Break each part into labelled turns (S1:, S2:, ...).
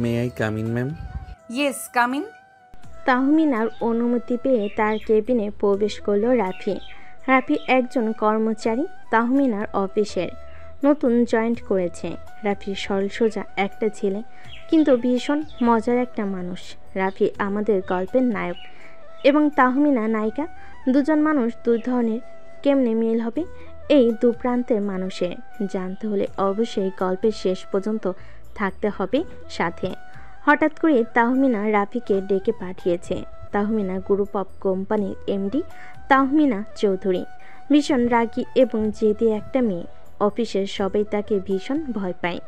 S1: May I come in ma'am?
S2: Yes, come in.
S3: তাহমিনার অনুমতি পেয়ে তার কেবিনে প্রবেশ করল রাফি। রাফি একজন কর্মচারী তাহমিনার অফিসের, নতুন জয়েন্ট করেছে। রাফি সরল সোজা একটা ছেলে, কিন্তু ভীষণ মজার একটা মানুষ। রাফি আমাদের গল্পের নায়ক এবং তাহমিনা নায়িকা। দুজন মানুষ দুই ধরনের, কেমনে মিল হবে এই দু প্রান্তের মানুষের জানতে হলে অবশ্যই গল্পের শেষ পর্যন্ত থাকতে হবে সাথে। হঠাৎ করে তাহমিনা রাফিকে ডেকে পাঠিয়েছে। তাহমিনা গ্রুপ অফ কোম্পানির এমডি তাহমিনা চৌধুরী, ভীষণ রাগী এবং জেদি একটা মেয়ে। অফিসের সবাই তাকে ভীষণ ভয় পায়।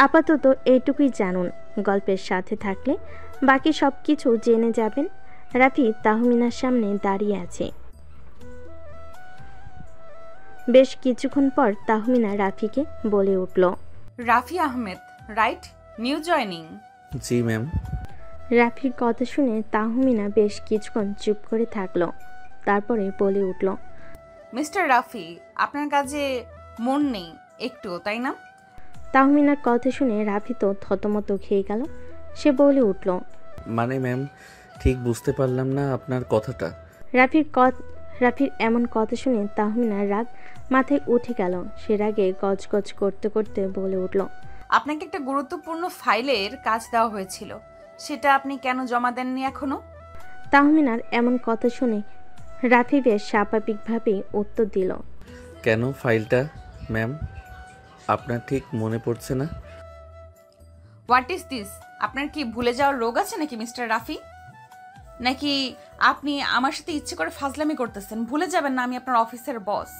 S3: আপাতত এইটুকুই জানুন, গল্পের সাথে থাকলে বাকি সব কিছু জেনে যাবেন। রাফি তাহমিনার সামনে দাঁড়িয়ে আছে। বেশ কিছুক্ষণ পর তাহমিনা রাফিকে বলে উঠল,
S2: Rafi Ahmed, right? New joining.
S1: জি ম্যাম।
S3: রাফির কথা শুনে তাহমিনা বেশ কিছুক্ষণ চুপ করে থাকলো, তারপরে বলে উঠল,
S2: মিস্টার রাফি, আপনার কাজে মন নেই একটু, তাই না?
S3: তাহমিনার কথা শুনে রাফি তো থতমত খেয়ে গেল। সে বলে উঠল,
S1: মানে ম্যাম, ঠিক বুঝতে পারলাম না আপনার কথাটা।
S3: রাফির এমন কথা শুনে তাহমিনার রাগ মাথায় উঠে গেল। সে রাগে গজগজ করতে করতে বলে উঠল,
S2: আপনাকে একটা গুরুত্বপূর্ণ ফাইলের কাজ দেওয়া হয়েছিল, সেটা আপনি কেন জমা দেননি এখনো?
S3: তাহমিনার এমন কথা শুনে রাফি বেশ স্বাভাবিকভাবেই উত্তর দিল,
S1: কেন ফাইলটা ম্যাম? আপনার ঠিক মনে পড়ছে না?
S2: What is this? আপনার কি ভুলে যাওয়ার রোগ আছে নাকি মিস্টার রাফি? নাকি আপনি আমার সাথে ইচ্ছে করে ফাজলামি করতেছেন? ভুলে যাবেন না আমি আপনার অফিসের বস,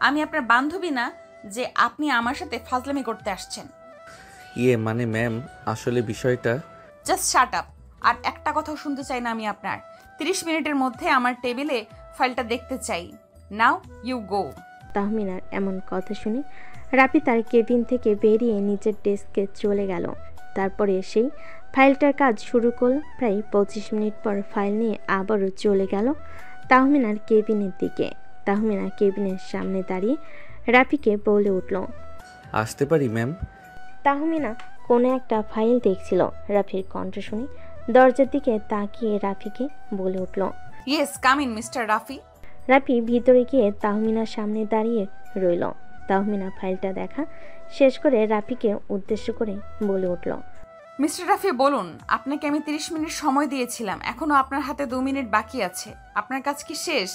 S2: আমি আপনার বান্ধবী না যে আপনি আমার সাথে ফাজলামি করতে আসছেন।
S1: মানে ম্যাম, আসলে বিষয়টা।
S2: Just shut up. আর একটা কথাও শুনতে চাই না আমি আপনার। 30 মিনিটের মধ্যে আমার টেবিলে ফাইলটা দেখতে চাই। Now you go.
S3: তাহমিনার এমন কথা শুনে রাফি তার কেবিন থেকে বেরিয়ে নিচের ডেস্কে চলে গেল। তারপরে সেই ফাইলটার কাজ শুরু করল। প্রায় 25 মিনিট পর ফাইল নিয়ে আবারও চলে গেল তাহমিনার কেবিনের দিকে। তাহমিনা কেবিনের সামনে দাঁড়িয়ে রাফিকে বলে উঠল,
S1: আসতে পারি ম্যাম?
S3: তাহমিনা কোনো একটা ফাইল দেখছিল। রাফির কণ্ঠ শুনে দরজার দিকে তাকিয়ে রাফিকে বলে উঠল,
S2: yes, come in mister Rafi.
S3: Rafi ভিতরে গিয়ে তাহমিনার সামনে দাঁড়িয়ে রইল। তাহমিনা ফাইলটা দেখা শেষ করে রাফিকে উদ্দেশ্য করে বলে উঠল,
S2: মিস্টার রাফি বলুন, আপনাকে আমি 30 মিনিট সময় দিয়েছিলাম, এখনো আপনার হাতে 2 মিনিট বাকি আছে। আপনার কাজ কি শেষ?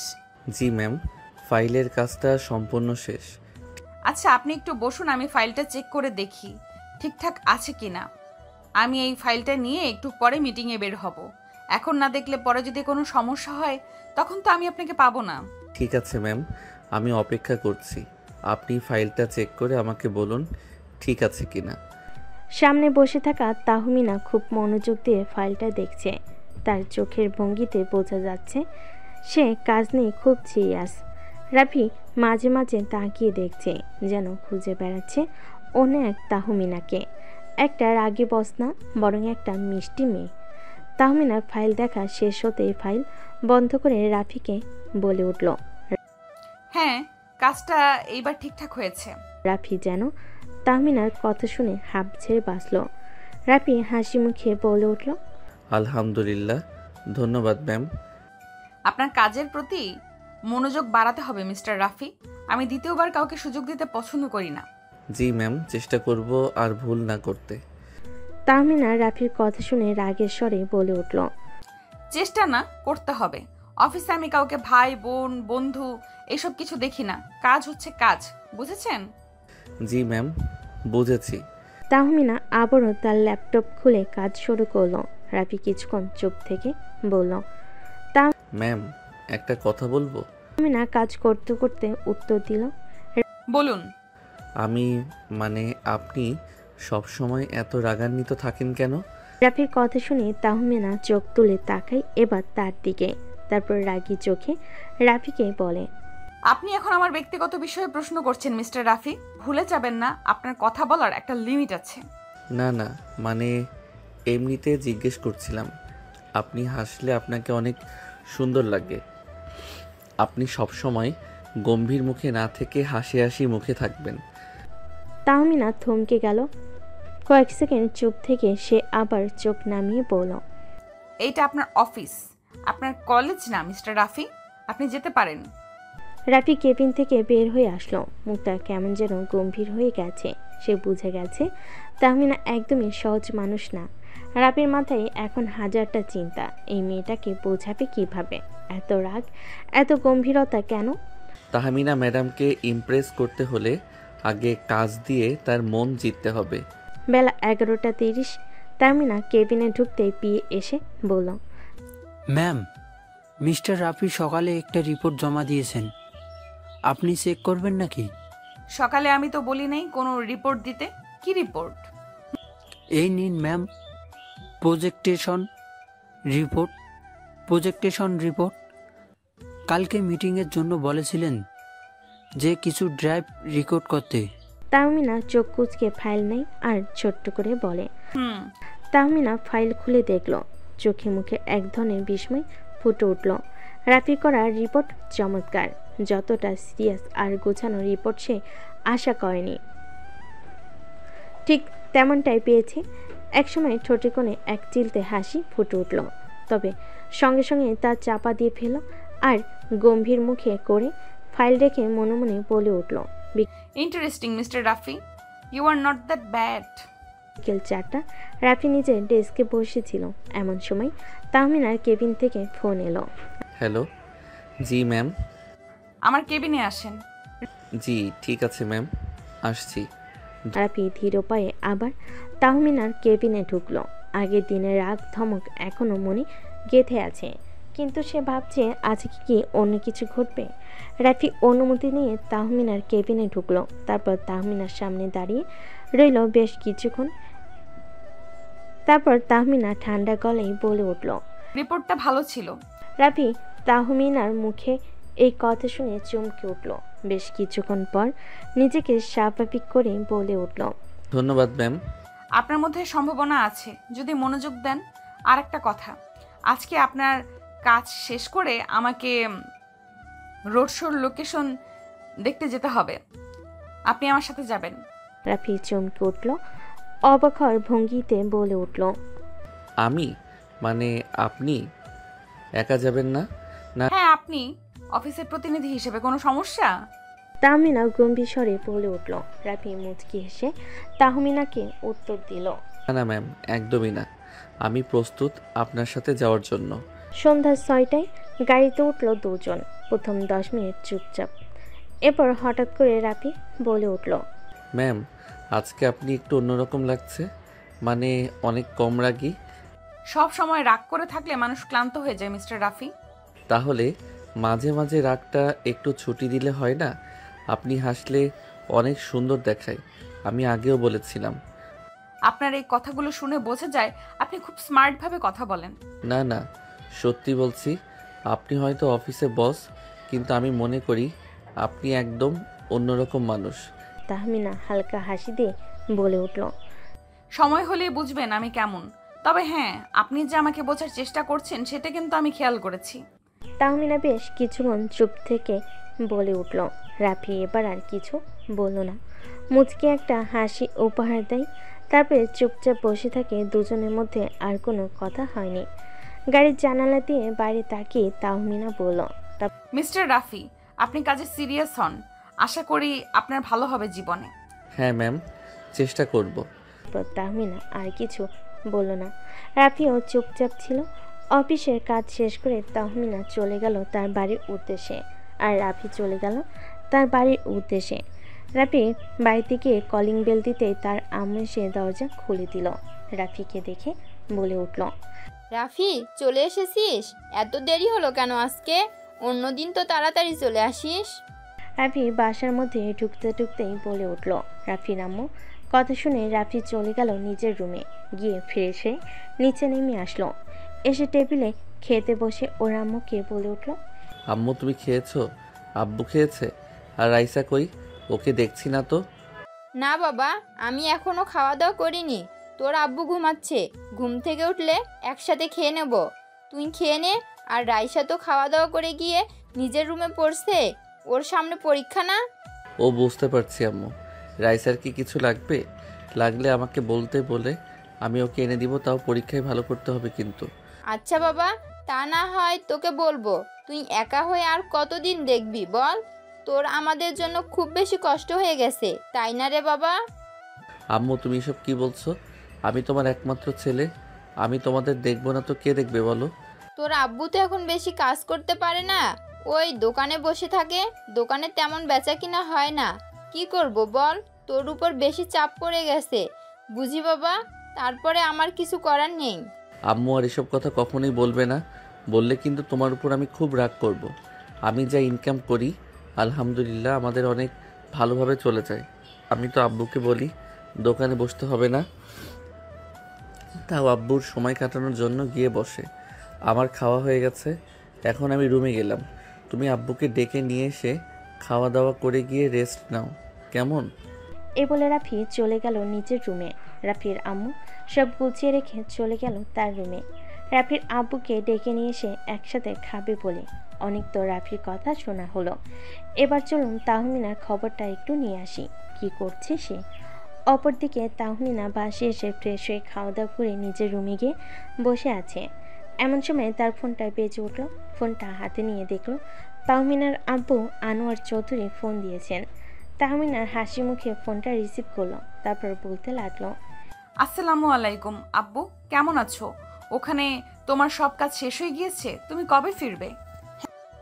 S1: জি ম্যাম, ফাইলের কাজটা সম্পূর্ণ শেষ।
S2: আচ্ছা, আপনি একটু বসুন, আমি ফাইলটা চেক করে দেখি ঠিকঠাক আছে কিনা। আমি এই ফাইলটা নিয়ে একটু পরে মিটিংয়ে বের হব। এখন না দেখলে পরে যদি কোনো সমস্যা হয় তখন তো আমি আপনাকে পাবো না।
S1: ঠিক আছে ম্যাম, আমি অপেক্ষা করছি। আপনি ফাইলটা চেক করে আমাকে বলুন ঠিক আছে কিনা।
S3: সামনে বসে থাকা তাহমিনা খুব মনোযোগ দিয়ে ফাইলটা দেখছে। তার চোখের ভঙ্গিতে বোঝা যাচ্ছে সে কাজ নিয়ে খুব সিরিয়াস। রাফি মাঝে মাঝে তাকিয়ে দেখছে, যেন খুঁজে বেড়াচ্ছে অন্য এক তাহমিনাকে। একটা রাগী বস না, বরং একটা মিষ্টি মেয়ে। তাহমিনার ফাইল দেখা শেষ হতেই ফাইল বন্ধ করে রাফিকে বলে উঠল,
S2: হ্যাঁ, কাজটা এইবার ঠিকঠাক হয়েছে।
S3: রাফি যেন তাহমিনার কথা শুনে হাঁপ ছেড়ে বাঁচল। রাফি হাসি মুখে বলে উঠল,
S1: আলহামদুলিল্লাহ, ধন্যবাদ ম্যাম।
S2: আপনার কাজের প্রতি মনোযোগ বাড়াতে হবে মিস্টার রাফি। আমি দ্বিতীয়বার কাউকে সুযোগ দিতে পছন্দ করি না।
S1: জি ম্যাম, চেষ্টা করব আর ভুল না করতে।
S3: তাহমিনা রাফির কথা শুনে রাগের স্বরে বলে উঠল,
S2: চেষ্টা না, করতে হবে। অফিসে আমি কাউকে ভাই বোন বন্ধু এসব কিছু দেখি না। কাজ হচ্ছে কাজ, বুঝেছেন?
S1: জি ম্যাম, বুঝেছি।
S3: তাহমিনা আবারও তার ল্যাপটপ খুলে কাজ শুরু করলো। রাফি কিছুক্ষণ চুপ থেকে বলল,
S1: ম্যাম, একটা কথা বলবো?
S3: তাহমিনা কাজ করতে করতে উত্তর দিল,
S2: বলুন।
S1: আপনি সব সময় এত রাগান্বিত থাকেন কেন?
S3: রাফির কথা শুনে তাহমিনা চোখ তুলে তাকায় এবার তার দিকে। তারপর রাগী চোখে রাফিকে বলে,
S2: আপনি এখন আমার ব্যক্তিগত বিষয়ে প্রশ্ন করছেন মিস্টার রাফি। ভুলে যাবেন না আপনার কথা বলার একটা লিমিট আছে।
S1: না না, এমনিতে জিজ্ঞেস করছিলাম। আপনি হাসলে আপনাকে অনেক সুন্দর লাগে। আপনি সব সময় গম্ভীর মুখে না থেকে হাসি হাসি মুখে থাকবেন।
S3: তাহমিনা থমকে গেল। কয়েক সেকেন্ড চুপ থেকে সে আবার চোখ নামিয়ে বলল,
S2: এইটা আপনার অফিস, আপনার কলেজ না মিস্টার রাফি। আপনি যেতে পারেন।
S3: রাফি কেবিন থেকে বের হয়ে আসলো। মুখটা কেমন যেন গম্ভীর হয়ে গেছে। সে বুঝে গেছে তাহমিনা একদমই সহজ মানুষ না। রাফির মাথায় এখন হাজারটা চিন্তা। এই মেয়েটাকে বোঝাবে কিভাবে? এত রাগ, এত গম্ভীরতা কেন?
S1: তাহমিনা ম্যাডামকে ইমপ্রেস করতে হলে আগে কাজ দিয়ে তার মন জিততে হবে।
S3: বেলা 11:30। তাহমিনা কেবিনে ঢুকতেই পিয়ে এসে বলল,
S4: ম্যাম, মিস্টার রাফি সকালে একটা রিপোর্ট জমা দিয়েছেন, আপনি চেক করবেন নাকি?
S2: সকালে আমি তো বলি নাই কোনো রিপোর্ট দিতে। কি রিপোর্ট?
S4: এই নিন ম্যাম, প্রজেক্টেশন রিপোর্ট। কালকে মিটিংয়ের জন্য বলেছিলেন যে কিছু ড্রাইভ রেকর্ড করতে।
S3: তাহমিনা চোখ কুচকে ফাইল নেই আর ছোট্ট করে বলে।
S2: হুম।
S3: তাহমিনা ফাইল খুলে দেখল। চোখে মুখে এক ধরনের বিস্ময় ফুটে উঠল। রাফি করা রিপোর্ট চমৎকার। যতটা সিরিয়াস আর গোছানো রিপোর্ট সে আশা করেনি, ঠিক তেমনটাই পেয়েছে। একসময় ঠোঁটে কোণে এক চিলতে হাসি ফুটে উঠল, তবে সঙ্গে সঙ্গে তা চাপা দিয়ে ফেল আর গম্ভীর মুখে করে ফাইল রেখে মনে মনে বলে উঠল,
S2: interesting mister Rafi, you are not that bad.
S3: বিকেল 4টা। রাফি নিজের ডেস্কে বসেছিল। এমন সময় তাহমিনার কেবিন থেকে ফোন এলো।
S1: হ্যালো। জি ম্যাম।
S2: আমার কেবিনে আসেন।
S1: জি ঠিক আছে ম্যাম, আসছি।
S3: রাফি ধীর পায়ে আবার তাহমিনার কেবিনে ঢুকলো। আগের দিনের রাগ ধমক এখনো মনে গেঁথে আছে, কিন্তু সে ভাবছে আজকে কি অন্য কিছু ঘটবে। রাফি অনুমতি নিয়ে তাহমিনার কেবিনে ঢুকলো। তারপর তাহমিনার সামনে দাঁড়িয়ে রইল বেশ কিছুক্ষণ। তারপর তাহমিনা ঠান্ডা গলায় বলে উঠল,
S2: রিপোর্টটা ভালো ছিল।
S3: রাফি তাহমিনার মুখে এই কথা শুনে চমকে উঠল। বেশ কিছুক্ষণ পর নিজেকে স্বাভাবিক করে বলে উঠল,
S1: ধন্যবাদ ম্যাম।
S2: আপনার মধ্যে সম্ভাবনা আছে যদি মনোযোগ দেন। আর একটা কথা, আজকে আপনার কাজ শেষ করে আমাকে রোড শোর লোকেশন দেখতে যেতে হবে। আপনি আমার সাথে যাবেন।
S3: রাফি চমকে উঠল, অবাক হওয়ার ভঙ্গিতে বলে উঠল,
S1: আমি মানে আপনি একা যাবেন না?
S2: হ্যাঁ, আপনি অফিসের প্রতিনিধি হিসেবে কোনো সমস্যা?
S3: তাহমিনা গম্ভীর স্বরে বলে উঠল। রাফি মুচকি হেসে তাহমিনাকে উত্তর দিল,
S1: না না ম্যাম, একদমই না। আমি প্রস্তুত আপনার সাথে যাওয়ার জন্য।
S3: সন্ধ্যা 6টায় গাড়িতে উঠল দুজন। প্রথম 10 মিনিট চুপচাপ। এরপর হঠাৎ করে রাফি বলে উঠল,
S1: ম্যাম, আজকে আপনি একটু অন্যরকম লাগছে, মানে অনেক কম রাগী।
S2: সব সময় রাগ করে থাকলে মানুষ ক্লান্ত হয়ে যায় মিস্টার রাফি।
S1: তাহলে মাঝে মাঝে রাগটা একটু ছুটি দিলে হয় না? আপনি হাসলে অনেক সুন্দর দেখায়, আমি আগেও বলেছিলাম।
S2: আপনার এই কথাগুলো শুনে বোঝা যায় আপনি খুব স্মার্টভাবে কথা বলেন।
S1: না না, সত্যি বলছি। আপনি হয়তো অফিসে বস, কিন্তু আমি মনে করি আপনি একদম অন্যরকম মানুষ।
S3: তাহমিনা হালকা হাসি দিয়ে বলে উঠল,
S2: সময় হলেই বুঝবেন আমি কেমন। তবে হ্যাঁ, আপনি যে আমাকে বোঝার চেষ্টা করছেন সেটা কিন্তু আমি খেয়াল করেছি।
S3: তাহমিনা বেশ কিছুক্ষণ চুপ থেকে বলে উঠল। রাফি এবার আর কিছু বলল না, মুচকি একটা হাসি উপহার দেয়। তারপরে চুপচাপ বসে থাকে। দুজনের মধ্যে আর কোনো কথা হয়নি। গাড়ির জানালা দিয়ে বাইরে তাকিয়ে তাহমিনা বলল,
S2: মিস্টার রাফি, আপনি কাজে সিরিয়াস হন। আশা করি আপনার ভালো হবে জীবনে।
S1: হ্যাঁ ম্যাম, চেষ্টা করব।
S3: তারপর তাহমিনা আর কিছু বলল না। রাফিও চুপচাপ ছিল। অফিসের কাজ শেষ করে তাহমিনা চলে গেল তার বাড়ির উদ্দেশ্যে, আর রাফি চলে গেল তার বাড়ির উদ্দেশ্যে। রাফি বাড়িতে গিয়ে কলিং বেল দিতেই তার আম্মু এসে দরজা খুলে দিল। রাফিকে দেখে বলে উঠল,
S5: রাফি, চলে এসেছিস? এত দেরি হলো কেন আজকে? অন্যদিন তো তাড়াতাড়ি চলে আসিস।
S3: রাফি বাসার মধ্যে ঢুকতে ঢুকতেই বলে উঠল। রাফির আম্মু কথা শুনে রাফি চলে গেল নিজের রুমে। গিয়ে ফ্রেশ হয়ে নিচে নেমে আসলো। এসে টেবিলে খেতে বসে ওর আম্মুকে বলে উঠল,
S1: আম্মু তুমি খেয়েছো? আব্বু খেয়েছে? আর রাইসা কই? ওকে দেখছি না তো।
S5: না বাবা, আমি এখনো খাওয়া দাওয়া করিনি। তোর আব্বু ঘুমাচ্ছে, ঘুম থেকে উঠলে একসাথে খেয়ে নেব। তুই খেয়ে নে। আর রাইসা তো খাওয়া দাওয়া করে গিয়ে নিজের রুমে পড়ছে, ওর সামনে পরীক্ষা না।
S1: ও বুঝতে পারছি আম্মু, রাইসার কি কিছু লাগবে? লাগলে আমাকে বলতে বলে আমি ওকে এনে দিব, তাও পরীক্ষায় ভালো করতে হবে কিন্তু।
S5: আচ্ছা বাবা, তা না হয় তোকে বলবো। তুই একা হয়ে আর কতদিন দেখবি বল? তোর আমাদের জন্য খুব বেশি কষ্ট হয়ে গেছে, তাই না রে বাবা?
S1: আম্মু তুমি এসব কি বলছো? আমি তোমার একমাত্র ছেলে, আমি তোমাদের দেখবো না তো কে দেখবে বলো?
S5: তোর আব্বু তো এখন বেশি কাজ করতে পারে না, ওই দোকানে বসে থাকে। দোকানে তেমন বেচা কিনা হয় না। কি করব বল? তোর উপর বেশি চাপ পড়ে গেছে বুঝি বাবা। তারপরে আমার কিছু করার নেই।
S1: আম্মু আর এসব কথা কখনোই বলবে না, বললে কিন্তু তোমার উপর আমি খুব রাগ করব। আমি যা ইনকাম করি আলহামদুলিল্লাহ আমাদের অনেক ভালোভাবে চলে যায়। আমি তো আব্বুকে বলি দোকানে বসতে হবে না, তাও আব্বুর সময় কাটানোর জন্য গিয়ে বসে। আমার খাওয়া হয়ে গেছে, এখন আমি রুমে গেলাম। তুমি আব্বুকে ডেকে নিয়ে এসে খাওয়া দাওয়া করে গিয়ে রেস্ট নাও, কেমন?
S3: এ বলে রাফি চলে গেল নিজের রুমে। রাফির আম্মু সব গুছিয়ে রেখে চলে গেল তার রুমে। রাফির আব্বুকে ডেকে নিয়ে এসে একসাথে খাবে বলে অনেক তো রাফির কথা শোনা হলো। এবার চলুন তাহমিনার খবরটা একটু নিয়ে আসি, কি করছে সে। অপরদিকে তাহমিনা বাসে এসে ফ্রেশ হয়ে খাওয়া দাওয়া করে নিজের রুমে গিয়ে বসে আছে। এমন সময় তার ফোনটা বেজে উঠল। ফোনটা হাতে নিয়ে দেখল তাহমিনার আব্বু আনোয়ার চৌধুরী ফোন দিয়েছেন। তাহমিনার হাসি মুখে ফোনটা রিসিভ করলো, তারপর বলতে লাগলো,
S2: আসসালামু আলাইকুম আব্বু, কেমন আছো? ওখানে তোমার সব কাজ শেষ হয়ে গিয়েছে? তুমি কবে ফিরবে?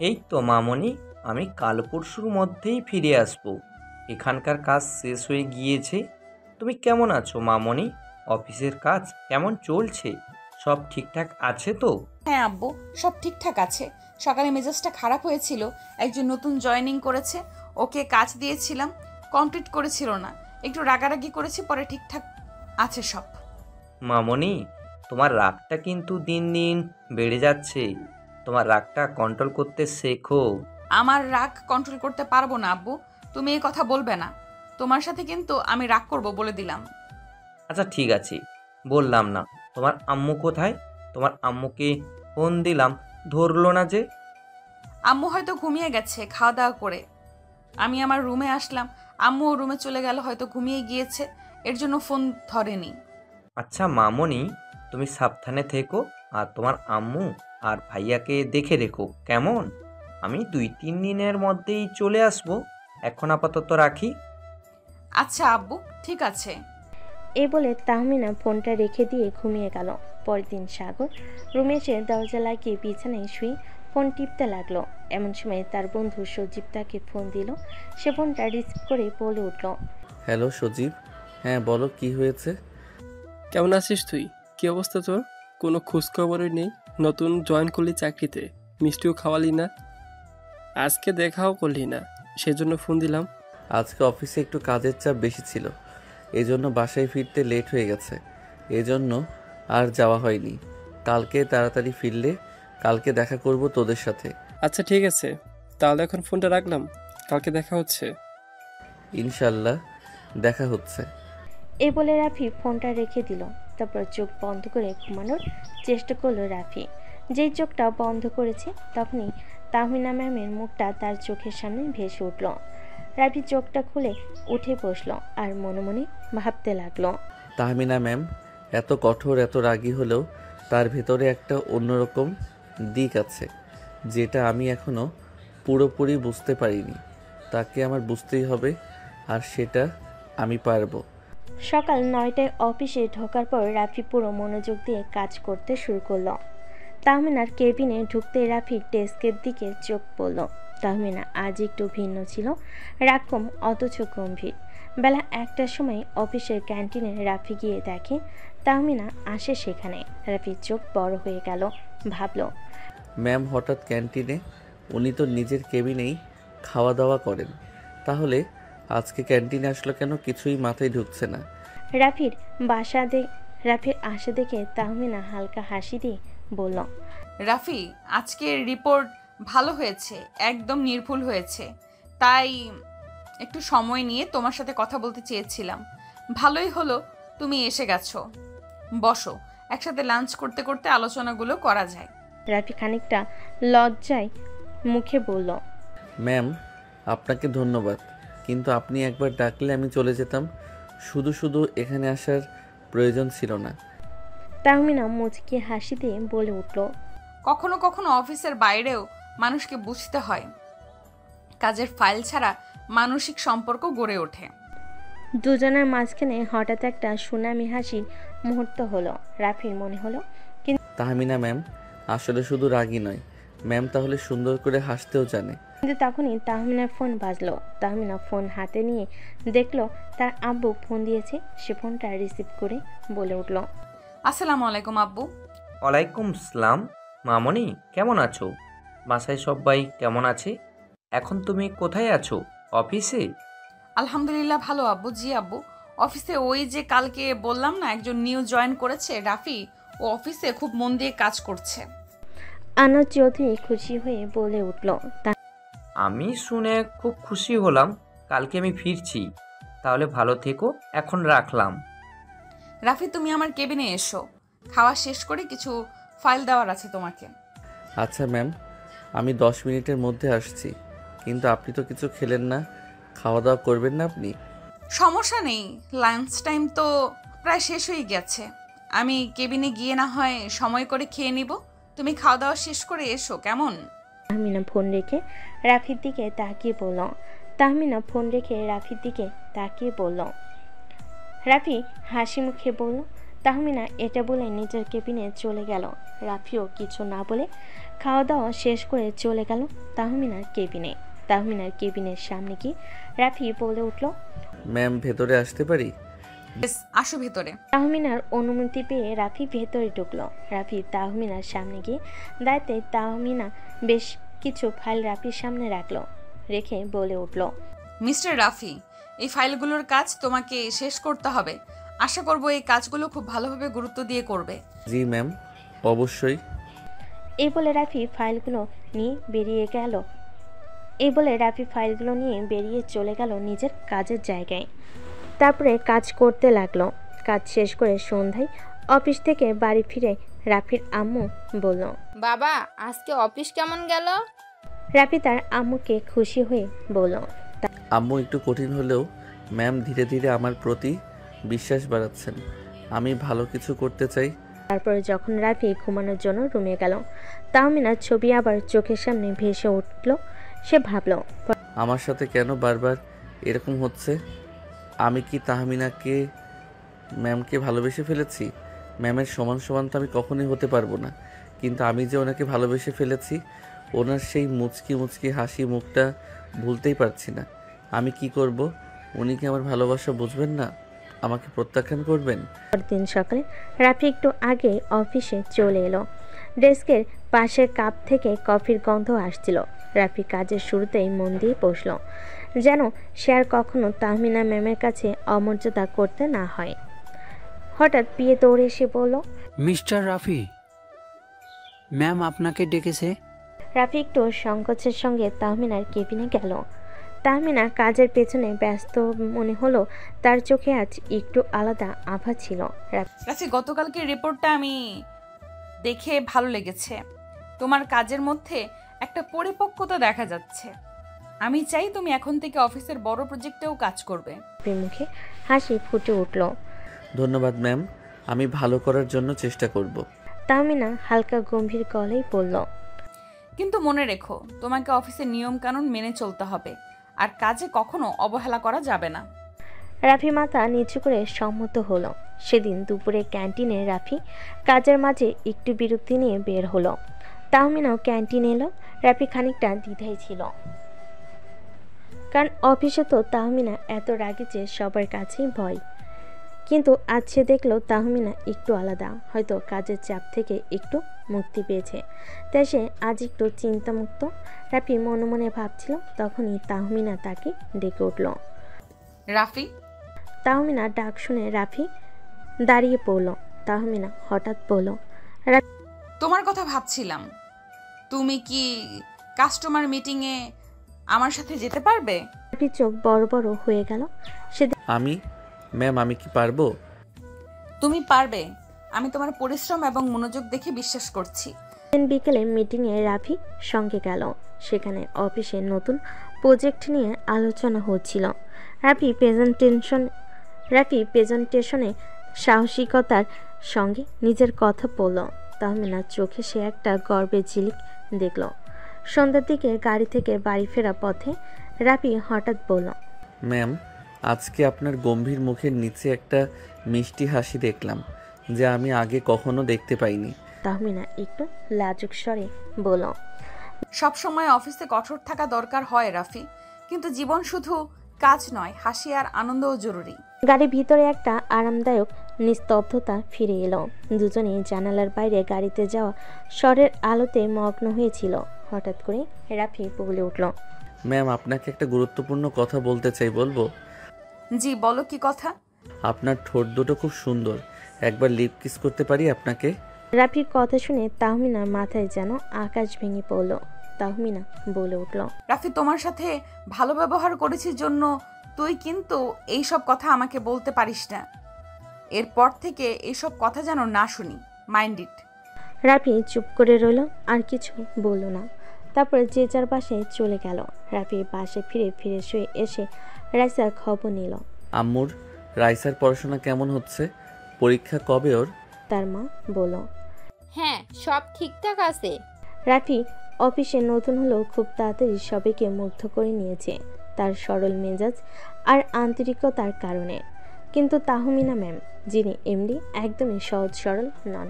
S6: এই তো মামনি, আমি কাল পরশুর মধ্যেই ফিরে আসবো। এখানকার কাজ শেষ হয়ে গিয়েছে। তুমি কেমন আছো মামনি? অফিসের কাজ কেমন চলছে? সব ঠিকঠাক আছে তো?
S2: হ্যাঁ আব্বু, সব ঠিকঠাক আছে। সকালে মেজাজটা খারাপ হয়েছিল, একজন নতুন জয়েনিং করেছে, ওকে কাজ দিয়েছিলাম, কমপ্লিট করেছিল না, একটু রাগারাগি করেছি, পরে ঠিকঠাক আছে সব।
S6: মামনি, তোমার রাগটা কিন্তু দিন দিন বেড়ে যাচ্ছে। তোমার রাগটা কন্ট্রোল করতে শেখো।
S2: আমার রাগ কন্ট্রোল করতে পারবো না আব্বু, তুমি এই কথা বলবে না। তোমার সাথে কিন্তু আমি রাগ করব বলে দিলাম।
S6: আচ্ছা ঠিক আছে, বললাম না। তোমার আম্মু কোথায়? তোমার আম্মুকে ফোন দিলাম, ধরলো না যে।
S2: আম্মু হয়তো ঘুমিয়ে গেছে খাওয়া দাওয়া করে। আমি আমার রুমে আসলাম, আম্মু রুমে চলে গেল, হয়তো ঘুমিয়ে গিয়েছে, এর জন্য ফোন ধরেনি।
S6: আচ্ছা মামনি, তুমি সাবধানে থেকো, আর তোমার আম্মু আর ভাইয়াকে দেখে রেখো, কেমন? আমি 2-3 দিনের মধ্যেই চলে আসবো। এখন আপাতত রাখি।
S2: আচ্ছা আব্বু, ঠিক আছে।
S3: এ বলে তাহমিনা ফোনটা রেখে দিয়ে ঘুমিয়ে গেল। পরের দিন সাগর রুমে এসে দরজা লাগিয়ে বিছানায় শুয়ে ফোন টিপতে লাগলো। এমন সময় তার বন্ধু সজীব তাকে ফোন দিল। সে ফোনটা রিসিভ করে বলে উঠল,
S1: হ্যালো সজীব, হ্যাঁ বলো কি হয়েছে?
S7: কেমন আছিস তুই? কি অবস্থা তোর? কোনো খোঁজখবরই নেই। নতুন জয়েন করলি চাকরিতে, মিষ্টিও খাওয়ালি না, আজকে দেখাও করলি না, সেজন্য ফোন দিলাম।
S1: আজকে অফিসে একটু কাজের চাপ বেশি ছিল, এই জন্য বাসায় ফিরতে লেট হয়ে গেছে, এজন্য আর যাওয়া হয়নি। কালকে তাড়াতাড়ি ফিরলে কালকে দেখা করব তোদের সাথে।
S7: আচ্ছা ঠিক আছে, তাহলে এখন ফোনটা রাখলাম, কালকে দেখা হচ্ছে।
S1: ইনশাল্লাহ দেখা হচ্ছে।
S3: এ বলে রাফি ফোনটা রেখে দিল। তারপর চোখ বন্ধ করে ঘুমানোর চেষ্টা করলো রাফি। যেই চোখটা বন্ধ করেছে তখনই তাহমিনা ম্যামের মুখটা তার চোখের সামনে ভেসে উঠল। রাফি চোখটা খুলে উঠে বসলো আর মনে মনে ভাবতে লাগলো,
S1: তাহমিনা ম্যাম এত কঠোর এত রাগী হলেও তার ভেতরে একটা অন্যরকম দিক আছে যেটা আমি এখনও পুরোপুরি বুঝতে পারিনি। তাকে আমার বুঝতেই হবে, আর সেটা আমি পারবো।
S3: সকাল 9টায় অফিসে ঢোকার পর রাফি পুরো মনোযোগ দিয়ে কাজ করতে শুরু করলো। তাহমিনার কেবিনে ঢুকতে রাফির ডেস্কের দিকে চোখ পড়ল। তাহমিনা আজ একটু ভিন্ন ছিল, রাগকম অথচ গম্ভীর। বেলা 1টার সময় অফিসের ক্যান্টিনে রাফি গিয়ে দেখে তাহমিনা আসে সেখানে। রাফির চোখ বড় হয়ে গেল, ভাবলো,
S1: ম্যাম হঠাৎ ক্যান্টিনে? উনি তো নিজের কেবিনেই খাওয়া দাওয়া করেন, তাহলে আজকে ক্যান্টিনে আসলো কেন? কিছুই মাথায় ঢুকছে না।
S3: রাফির আসা দেখে তাহমিনা হালকা হাসি দিয়ে বলল,
S2: রাফি, আজকের রিপোর্ট ভালো হয়েছে, একদম নির্ভুল হয়েছে, তাই একটু সময় নিয়ে তোমার সাথে কথা বলতে চেয়েছিলাম। ভালোই হলো তুমি এসে গেছো, বসো, একসাথে লাঞ্চ করতে করতে আলোচনাগুলো করা যায়।
S3: রাফি খানিকটা লজ্জায় মুখে বলল,
S1: ম্যাম আপনাকে ধন্যবাদ, কিন্তু আপনি একবার ডাকলে আমি চলে যেতাম। শুধু শুধু এখানে আসার প্রয়োজন ছিল না।
S3: তাহমিনা মুচকি হাসি দিয়ে বলে উঠল,
S2: কখনো কখনো অফিসের বাইরেও মানুষকে বুঝতে হয়। কাজের ফাইল ছাড়া মানসিক সম্পর্ক গড়ে ওঠে।
S3: দুজনের মাঝখানে হঠাৎ একটা সুনামি হাসির মুহূর্ত হলো। রাফির মনে হলো
S1: তাহমিনা ম্যাম আসলে শুধু রাগী নয়, ম্যাম তাহলে সুন্দর করে হাসতেও জানে।
S3: কিন্তু তখনই তাহমিনার ফোন বাজলো। তাহমিনা ফোন হাতে নিয়ে দেখলো তার আব্বু ফোন দিয়েছে। সে ফোনটা রিসিভ করে বলে উঠল,
S2: আসসালামু আলাইকুম আব্বু।
S6: ওয়ালাইকুম আসসালাম। মামনি কেমন আছো? বাসায় সবাই কেমন আছে? এখন তুমি কোথায় আছো? অফিসে?
S2: আলহামদুলিল্লাহ ভালো আব্বু। জি আব্বু, অফিসে ওই যে কালকে বললাম না একজন নিউ জয়েন করেছে রাফি, ও অফিসে খুব মন দিয়ে কাজ করছে।
S3: আনোয়ার চৌধুরী খুশি হয়ে বলে উঠল,
S6: আমি শুনে খুব খুশি হলাম। কালকে আমি ফিরছি। তাহলে ভালো থেকো, এখন রাখলাম।
S2: রাফি তুমি আমার কেবিনে এসো, খাওয়া শেষ করে কিছু ফাইল দেওয়ার আছে তোমাকে।
S1: আচ্ছা ম্যাম, আমি 10 মিনিটের মধ্যে আসছি। কিন্তু আপনি তো কিছু খেলেন না, খাওয়া দাওয়া করবেন না আপনি?
S2: সমস্যা নেই, লাঞ্চ টাইম তো প্রায় শেষ হয়ে গেছে। আমি কেবিনে গিয়ে না হয় সময় করে খেয়ে নিব। তুমি খাওয়া দাওয়া শেষ করে এসো কেমন?
S3: তাহমিনা ফোন রেখে রাফির দিকে তাকিয়ে বলল। তাহমিনা ফোন রেখে রাফির দিকে তাকিয়ে বলল। রাফি হাসি মুখে বলল। তাহমিনা এটা বলে নিজের কেবিনে চলে গেল। রাফিও কিছু না বলে খাওয়া দাওয়া শেষ করে চলে গেল তাহমিনার কেবিনে। তাহমিনার কেবিনের সামনে গিয়ে রাফি বলে উঠল,
S1: ম্যাম ভেতরে আসতে পারি?
S2: বেশ, আসো ভেতরে।
S3: তাহমিনার অনুমতি পেয়ে রাফি ভেতরে ঢুকলো। রাফি তাহমিনার সামনে গিয়ে দাঁড়াতে তাহমিনা বেশ কিছু ফাইল রাফির সামনে রাখলো। রেখে বলে উঠল,
S2: মিস্টার রাফি, এই ফাইলগুলোর কাজ তোমাকে শেষ করতে হবে। আশা করব এই কাজগুলো খুব ভালোভাবে গুরুত্ব দিয়ে করবে।
S1: জি ম্যাম, অবশ্যই।
S3: এই বলে রাফি ফাইলগুলো নিয়ে বেরিয়ে চলে গেল নিজের কাজের জায়গায়। তারপরে কাজ করতে লাগলো। কাজ শেষ করে সন্ধ্যায় অফিস থেকে বাড়ি ফিরে রাফির আম্মু বলল,
S5: বাবা আজকে অফিস কেমন গেল?
S3: রাফি তার আম্মুকে খুশি হয়ে বলল,
S1: আম্মু একটু কঠিন হলেও ম্যাম ধীরে ধীরে আমার প্রতি বিশ্বাস বাড়াচ্ছেন। আমি ভালো কিছু করতে চাই।
S3: তারপরে যখন রাফি ঘুমানোর জন্য রুমে গেল, তাহমিনার ছবি আবার চোখের সামনে ভেসে উঠল। সে ভাবল,
S1: আমার সাথে কেন বারবার এরকম হচ্ছে? আমি কি তাহমিনাকে ম্যামকে ভালোবেসে ফেলেছি? ম্যামের সমান সমান তো আমি কখনোই হতে পারবো না, কিন্তু আমি যে ওনাকে ভালোবেসে ফেলেছি, ওনার সেই মুচকি মুচকি হাসি মুখটা ভুলতেই পারছি না। আমি কি করব? উনি কি আমার ভালোবাসা বুঝবেন না? আমাকে প্রত্যাখ্যান করবেন?
S3: পরদিন সকালে রাফি একটু আগে অফিসে চলে এলো। ডেস্কের পাশের কাপ থেকে কফির গন্ধ আসছিল। রাফি কাজের শুরুতেই মন দিয়ে বসল, যেন সে আর কখনো তাহমিনা ম্যামের কাছে অমর্যাদা করতে না হয়। হঠাৎ পিয়ে দৌড়ে এসে বলল,
S4: মিস্টার রাফি, ম্যাম আপনাকে ডেকেছে।
S3: রাফি একটু সংকোচের সঙ্গে তাহমিনার কেবিনে গেল। তাহমিনা কাজের পেছনে ব্যস্ত মনে হলো। তার চোখে আজ একটু আলাদা আভা ছিল।
S2: রাফি, গতকালকের রিপোর্টটা আমি দেখে ভালো লেগেছে। তোমার কাজের মধ্যে একটা পরিপক্কতা দেখা যাচ্ছে। আমি চাই তুমি এখন থেকে অফিসের বড় প্রজেক্টেও কাজ করবে।
S3: রাফির মুখে হাসি ফুটে উঠল।
S1: ধন্যবাদ ম্যাম, আমি ভালো করার জন্য চেষ্টা করব।
S3: তাহমিনা হালকা গম্ভীর গলায় বলল,
S2: কিন্তু মনে রেখো, তোমাকে অফিসের নিয়ম কানুন মেনে চলতে হবে, আর কাজে কখনো অবহেলা করা যাবে না।
S3: রাফি মাথা নিচু করে সম্মত হলো। সেদিন দুপুরে ক্যান্টিনে রাফি কাজের মাঝে একটু বিরক্তি নিয়ে বের হলো। তাহমিনাও ক্যান্টিনে এলো। রাফি খানিকটা দ্বিধায় ছিল, কারণ অফিসে তো তাহমিনা এত রাগী যে সবার কাছেই ভয়। কিন্তু আজ সে দেখলো তাহমিনা একটু আলাদা, হয়তো কাজের চাপ থেকে একটু মুক্তি পেয়েছে, তাই সে আজ একটু চিন্তামুক্ত। রাফি মনে মনে ভাবছিল, তখনই তাহমিনা তাকে ডেকে উঠল।
S2: রাফি।
S3: তাহমিনা ডাক শুনে রাফি দাঁড়িয়ে পড়ল। তাহমিনা হঠাৎ বলল,
S2: তোমার কথা ভাবছিলাম। তুমি কি কাস্টমার মিটিংয়ে আমার সাথে যেতে পারবে?
S3: রাফির চোখ বড় বড় হয়ে গেল।
S1: আমি কি পারবো?
S2: তুমি পারবে। আমি তোমার পরিশ্রম এবং মনোযোগ দেখে বিশ্বাস করছি।
S3: বিকেলে মিটিংয়ে রাফি সঙ্গে গেল। সেখানে অফিসের নতুন প্রজেক্ট নিয়ে আলোচনা হচ্ছিল। রাফি প্রেজেন্টেশনে সাহসিকতার সঙ্গে নিজের কথা বলল। তাহমিনার চোখে সে একটা গর্বের ঝিলিক দেখল। সন্ধ্যার দিকে গাড়ি থেকে বাড়ি ফেরা পথে রাফি হঠাৎ বলল,
S1: ম্যাম, আজকে আপনার গম্ভীর মুখের নিচে একটা মিষ্টি হাসি দেখলাম, যা আমি আগে কখনো দেখতে পাইনি।
S3: তাহমিনা একটু লাজুক স্বরে বলল,
S2: সব সময় অফিসে কঠোর থাকা দরকার হয় রাফি, কিন্তু জীবন শুধু কাজ নয়, হাসি আর আনন্দও জরুরি।
S3: গাড়ির ভিতরে একটা আরামদায়ক নিস্তব্ধতা ফিরে এলো। দুজনেই জানালার বাইরে গাড়িতে যাওয়া স্বরের আলোতে মগ্ন হয়েছিল। হঠাৎ করে রাফি বলে উঠল,
S1: ম্যাম, আপনাকে একটা গুরুত্বপূর্ণ কথা বলতে চাই, বলবো?
S2: জি বলো, কি কথা?
S1: আপনার ঠোঁট দুটো খুব সুন্দর, একবার লিপ কিস করতে পারি আপনাকে?
S3: রাফির কথা শুনে তাহমিনার মাথায় যেন আকাশ ভেঙে পড়ল। তাহমিনা বলে উঠল,
S2: রাফি, তোমার সাথে ভালো ব্যবহার করেছি জন্য তুই কিন্তু এইসব কথা আমাকে বলতে পারিস না। এরপর থেকে এইসব কথা যেন না শুনি, মাইন্ড ইট।
S3: রাফি চুপ করে রইল, আর কিছু বলল না। তারপর যে যার বাসায় চলে গেল। রাফি বাসে ফিরে শুয়ে এসে রাইসার খবর নিল।
S1: আম্মুর রাইসার পড়াশোনা কেমন হচ্ছে? পরীক্ষা কবে ওর?
S3: তার মা বলল,
S5: হ্যাঁ, সব ঠিকঠাক আছে।
S3: রাফি অফিসে নতুন হলেও খুব তাড়াতাড়ি সবাইকে মুগ্ধ করে নিয়েছে তার সরল মেজাজ আর আন্তরিকতার কারণে। কিন্তু তাহমিনা ম্যাম, যিনি এমডি, একদমই সহজ সরল নন।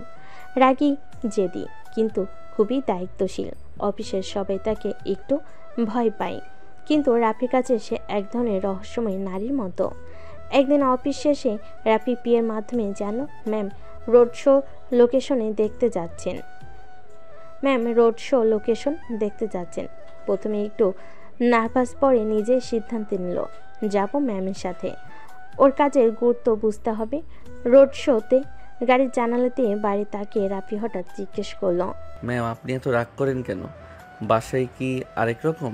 S3: রাগী, জেদি, কিন্তু খুবই দায়িত্বশীল। অফিসের সবাই তাকে একটু ভয় পায়, কিন্তু রাফির কাছে সে এক ধরনের রহস্যময় নারীর মতো। একদিন অফিস শেষে রাফি পিএর মাধ্যমে জানল, ম্যাম রোড শো লোকেশন দেখতে যাচ্ছেন। প্রথমে একটু নার্ভাস, পরে নিজের সিদ্ধান্ত নিল, যাব ম্যামের সাথে। ওর কাজের গুরুত্ব বুঝতে হবে। রোড শোতে গাড়ির জানালা দিয়ে বাইরে তাকিয়ে রাফি হঠাৎ জিজ্ঞেস করলো,
S1: ম্যাম, আপনি এত রাগ করেন কেন? বাসায় কি আরেক রকম?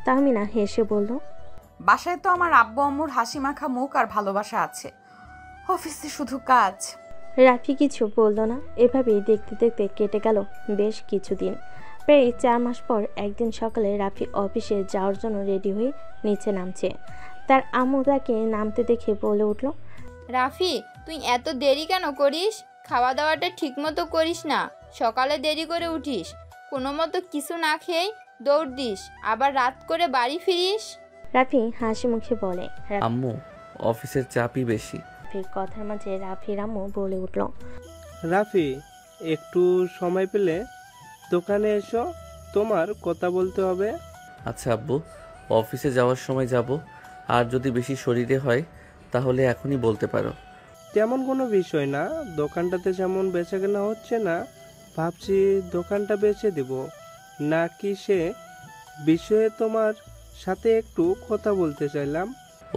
S3: তাহমিনা হেসে বলল,
S2: বাসায় তো আমার আব্বু আম্মুর হাসি মাখা মুখ আর ভালোবাসা আছে, অফিসে শুধু কাজ।
S3: রাফি কিছু বলল না। এভাবেই দেখতে দেখতে কেটে গেল বেশ কিছুদিন। প্রায় 4 মাস পর একদিন সকালে রাফি অফিসে যাওয়ার জন্য রেডি হয়ে নিচে নামছে। তার আম্মু তাকে নামতে দেখে বলে উঠল,
S5: রাফি, তুই এত দেরি কেন করিস? খাওয়া দাওয়াটা ঠিক মতো করিস না, সকালে দেরি করে উঠিস, কোনো মতো কিছু না খেয়েই দৌড় দিস, আবার রাত করে বাড়ি ফিরিস।
S3: রাফি হাসি মুখে বলে।
S1: আম্মু, অফিসের চাপই বেশি।
S3: রাফির কথার মাঝে রাফির আম্মু বলে উঠল,
S8: রাফি, একটু সময় পেলে দোকানে এসো, তোমার কথা বলতে হবে।
S1: আচ্ছা আব্বু, অফিসে যাওয়ার সময় যাব, আর যদি বেশি শরীরে হয় তাহলে এখনই বলতে পারো।
S8: তেমন কোনো বিষয় না, দোকানটাতে যেমন বেচা কেনা হচ্ছে না, ভাবছি দোকানটা বেচে দেব নাকি সে বিষয়ে তোমার সাথে একটু কথা বলতে চাইলাম।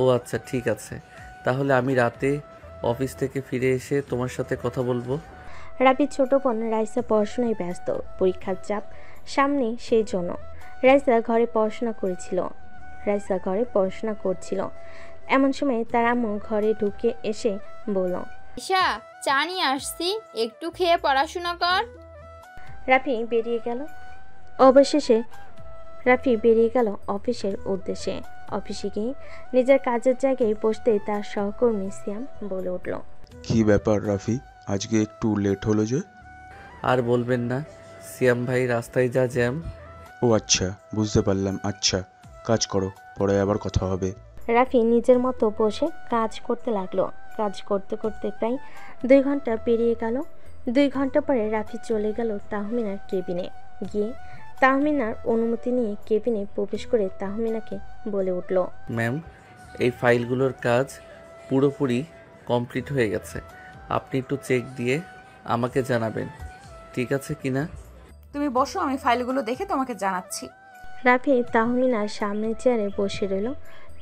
S1: ও আচ্ছা, ঠিক আছে, তাহলে আমি রাতে অফিস থেকে ফিরে এসে তোমার সাথে কথা বলবো।
S3: রাফির ছোট বোন রাইসা পড়াশোনায় ব্যস্ত, পরীক্ষার চাপ সামনে, সেই জন্য রাইসা ঘরে পড়াশোনা করছিল। এমন সময় তার আম্মু ঘরে ঢুকে এসে বলল,
S5: ঈশা, চা নিয়ে আসছি, একটু খেয়ে পড়াশোনা কর।
S3: রাফি বেরিয়ে গেল অফিসের উদ্দেশ্যে। অফিসে গিয়ে নিজের কাজের জায়গায় বসতেই তার সহকর্মী সিয়াম বলে উঠল,
S9: কি ব্যাপার রাফি, আজকে একটু লেট হলো যে?
S1: আর বলবেন না, সিয়াম ভাই, রাস্তায় যা জ্যাম।
S9: ও আচ্ছা, বুঝতে পারলাম। আচ্ছা, কাজ করো, পরে আবার কথা হবে।
S3: রাফি নিজের মতো বসে কাজ করতে লাগলো। কাজ করতে করতে প্রায় 2 ঘন্টা পেরিয়ে গেল। 2 ঘন্টা পরে রাফি চলে গেল তাহমিনার কেবিনে। গিয়ে তাহমিনার অনুমতি নিয়ে কেবিনে প্রবেশ করে তাহমিনাকে বলে উঠল,
S1: ম্যাম, এই ফাইলগুলোর কাজ পুরোপুরি কমপ্লিট হয়ে গেছে। আপনি একটু চেক দিয়ে আমাকে জানাবেন, ঠিক আছে কিনা?
S2: তুমি বসো, আমি ফাইলগুলো দেখে তোমাকে জানাচ্ছি।
S3: রাফি তাহমিনার সামনের চেয়ারে বসে রইল।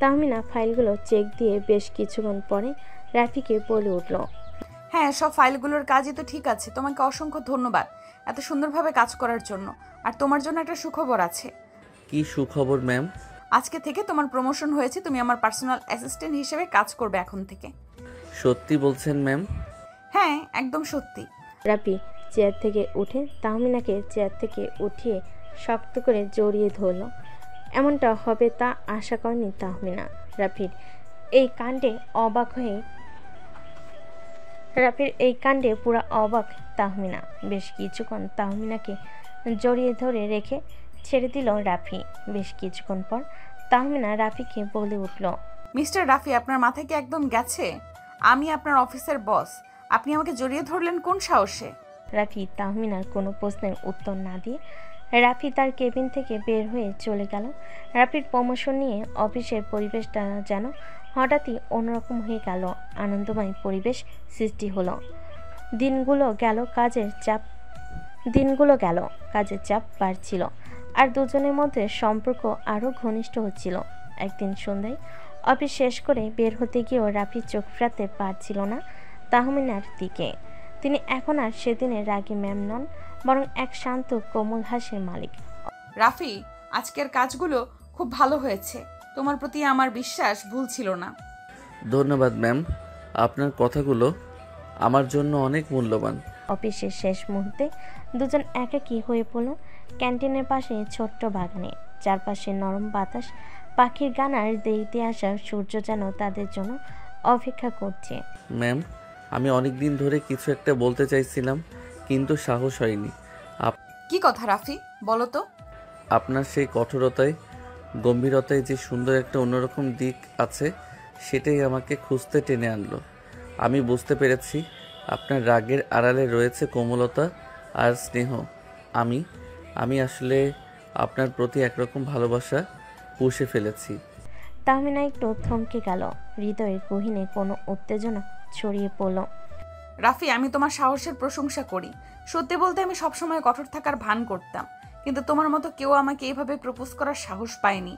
S3: তাহমিনা ফাইলগুলো চেক দিয়ে বেশ কিছুক্ষণ পরে রাফিকে বলে উঠল,
S2: হ্যাঁ, সব ফাইলগুলোর কাজই তো ঠিক আছে। তোমাকে অসংখ্য ধন্যবাদ এত সুন্দরভাবে কাজ করার জন্য। আর তোমার জন্য একটা সুখবর আছে।
S1: কি সুখবর ম্যাম?
S2: আজকে থেকে তোমার প্রমোশন হয়েছে, তুমি আমার পার্সোনাল অ্যাসিস্ট্যান্ট হিসেবে কাজ করবে এখন থেকে।
S1: সত্যি বলছেন ম্যাম?
S2: হ্যাঁ, একদম সত্যি।
S3: রাফি চেয়ার থেকে উঠে তাহমিনাকে চেয়ার থেকে উঠিয়ে শক্ত করে জড়িয়ে ধরল। এমনটা হবে তা আশা করেনি তাহমিনা। রাফির এই কাণ্ডে পুরো অবাক তাহমিনা। বেশ কিছুক্ষণ তাহমিনাকে জড়িয়ে ধরে রেখে ছেড়ে দিল রাফি। বেশ কিছুক্ষণ পর তাহমিনা রাফিকে বলে উঠল,
S2: মিস্টার রাফি, আপনার মাথায় কি একদম গেছে? আমি আপনার অফিসের বস, আপনি আমাকে জড়িয়ে ধরলেন কোন সাহসে?
S3: রাফি তাহমিনার কোনো প্রশ্নের উত্তর না দিয়ে রাফি তার কেবিন থেকে বের হয়ে চলে গেল। রাফির প্রমোশন নিয়ে অফিসের পরিবেশটা যেন হঠাৎই অন্যরকম হয়ে গেল। আনন্দময় পরিবেশ সৃষ্টি হলো। দিনগুলো গেল, কাজের চাপ বাড়ছিল, আর দুজনের মধ্যে সম্পর্ক আরও ঘনিষ্ঠ হচ্ছিল। একদিন সন্ধ্যায় অফিস শেষ করে বের হতে গিয়েও রাফি চোখ ফেরাতে পারছিল না তাহমিনার দিকে। তিনি এখন আর সেদিনের রাগী ম্যাম নন, বরং এক শান্ত কোমল হাসির মালিক।
S2: রাফি, আজকের কাজগুলো খুব ভালো হয়েছে। তোমার প্রতি আমার বিশ্বাস ভুল ছিল না।
S1: ধন্যবাদ ম্যাম, আপনার কথাগুলো আমার জন্য অনেক মূল্যবান।
S3: অফিসের শেষ মুহূর্তে দুজন একাকী হয়ে পড়ল ক্যান্টিনের পাশে ছোট্ট বাগানে। চারপাশে নরম বাতাস, পাখির গান আর দেরিতে আসা সূর্য যেন তাদের জন্য অপেক্ষা করছে।
S1: ম্যাম, আমি অনেক দিন ধরে কিছু একটা বলতে চাইছিলাম, কিন্তু সাহস হয়নি।
S2: কি কথা রাফি, বলো তো?
S1: আপনার সেই কঠোরতায়, গম্ভীরতায় যে সুন্দর একটা অন্যরকম দিক আছে, সেটাই আমাকে খুঁজতে টেনে আনলো। আমি বুঝতে পেরেছি আপনার রাগের আড়ালে রয়েছে কোমলতা আর স্নেহ। আমি আসলে আপনার প্রতি একরকম ভালোবাসা পুষে ফেলেছি।
S3: তাহমিনা একটু থমকে গেল। হৃদয়ের গহীনে কোনো উত্তেজনা ছড়িয়ে পড়ল।
S2: রাফি, আমি তোমার সাহসের প্রশংসা করি। সত্যি বলতে আমি সবসময় কঠোর থাকার ভান করতাম, কিন্তু তোমার মতো কেউ আমাকে এইভাবে প্রপোজ করার সাহস পায়নি।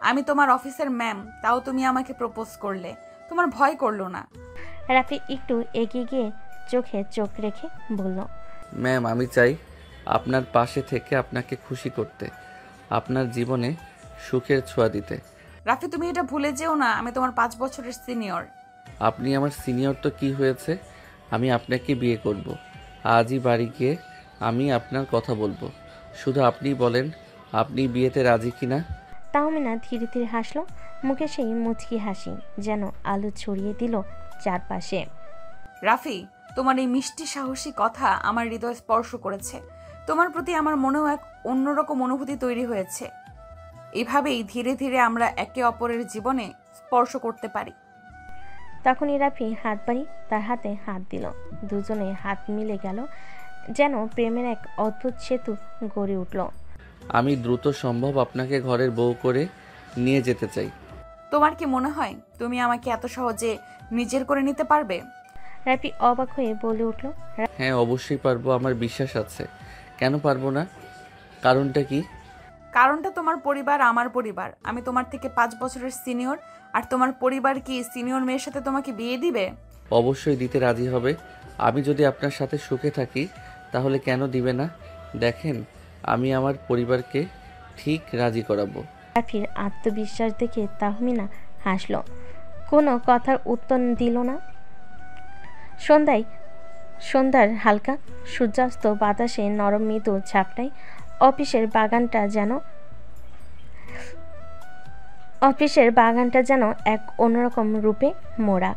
S2: আমি তোমার অফিসের ম্যাম, তাও তুমি আমাকে প্রপোজ করলে। তোমার ভয় করলো না?
S3: রাফি একটু এগিয়ে গিয়ে চোখে চোখ রেখে বলল,
S1: ম্যাম, আমি চাই আপনার পাশে থেকে আপনাকে খুশি করতে, আপনার জীবনে সুখের ছোঁয়া দিতে।
S2: রাফি, তুমি এটা ভুলে যেও না, আমি তোমার 5 বছরের সিনিয়র।
S1: আপনি আমার সিনিয়র তো কি হয়েছে, আমি আপনাকে বিয়ে করব। আজই বাড়ি গিয়ে আমি আপনার কথা বলবো। শুধু আপনি বলেন, আপনি বিয়েতে রাজি কিনা?
S3: তাহমিনা ধীরে ধীরে হাসলো। মুখে সেই মুচকি হাসি যেন আলো ছড়িয়ে দিল চারপাশে।
S2: রাফি, তোমার এই মিষ্টি সাহসী কথা আমার হৃদয় স্পর্শ করেছে। তোমার প্রতি আমার মনেও এক অন্যরকম অনুভূতি তৈরি হয়েছে। এভাবেই ধীরে ধীরে আমরা একে অপরের জীবনে স্পর্শ করতে পারি।
S3: তখনই রাফি হাত বাড়ি তার হাতে হাত দিল। দুজনে হাত মিলে গেল, যেন প্রেমের এক অদ্ভুত সেতু গড়ে উঠল।
S1: আমি দ্রুত সম্ভব আপনাকে ঘরের বউ করে নিয়ে যেতে চাই।
S2: তোমার কি মনে হয় তুমি আমাকে এত সহজে নিজের করে নিতে পারবে?
S3: রাফি অবাক হয়ে বলে উঠল,
S1: হ্যাঁ, অবশ্যই পারবো, আমার বিশ্বাস আছে। কেন পারবো না? কারণটা কি?
S2: কারণটা তোমার পরিবার, আমার পরিবার। আমি তোমার থেকে 5 বছরের সিনিয়র, আর তোমার পরিবার কি সিনিয়র মেয়ের সাথে তোমাকে বিয়ে দিবে?
S1: অবশ্যই দিতে রাজি হবে। আমি যদি আপনার সাথে সুখে থাকি, তাহলে কেন দিবে না? দেখেন, আমি আমার পরিবারকে ঠিক রাজি করাবো।
S3: রাফির আত্মবিশ্বাস দেখে তাহমিনা হাসল, কোনো কথার উত্তর দিল না। সন্ধ্যার হালকা সূর্যাস্ত বাতাসে নরম মৃদু ঝাপটায় অফিসের বাগানটা যেন এক অন্যরকম রূপে মোড়া।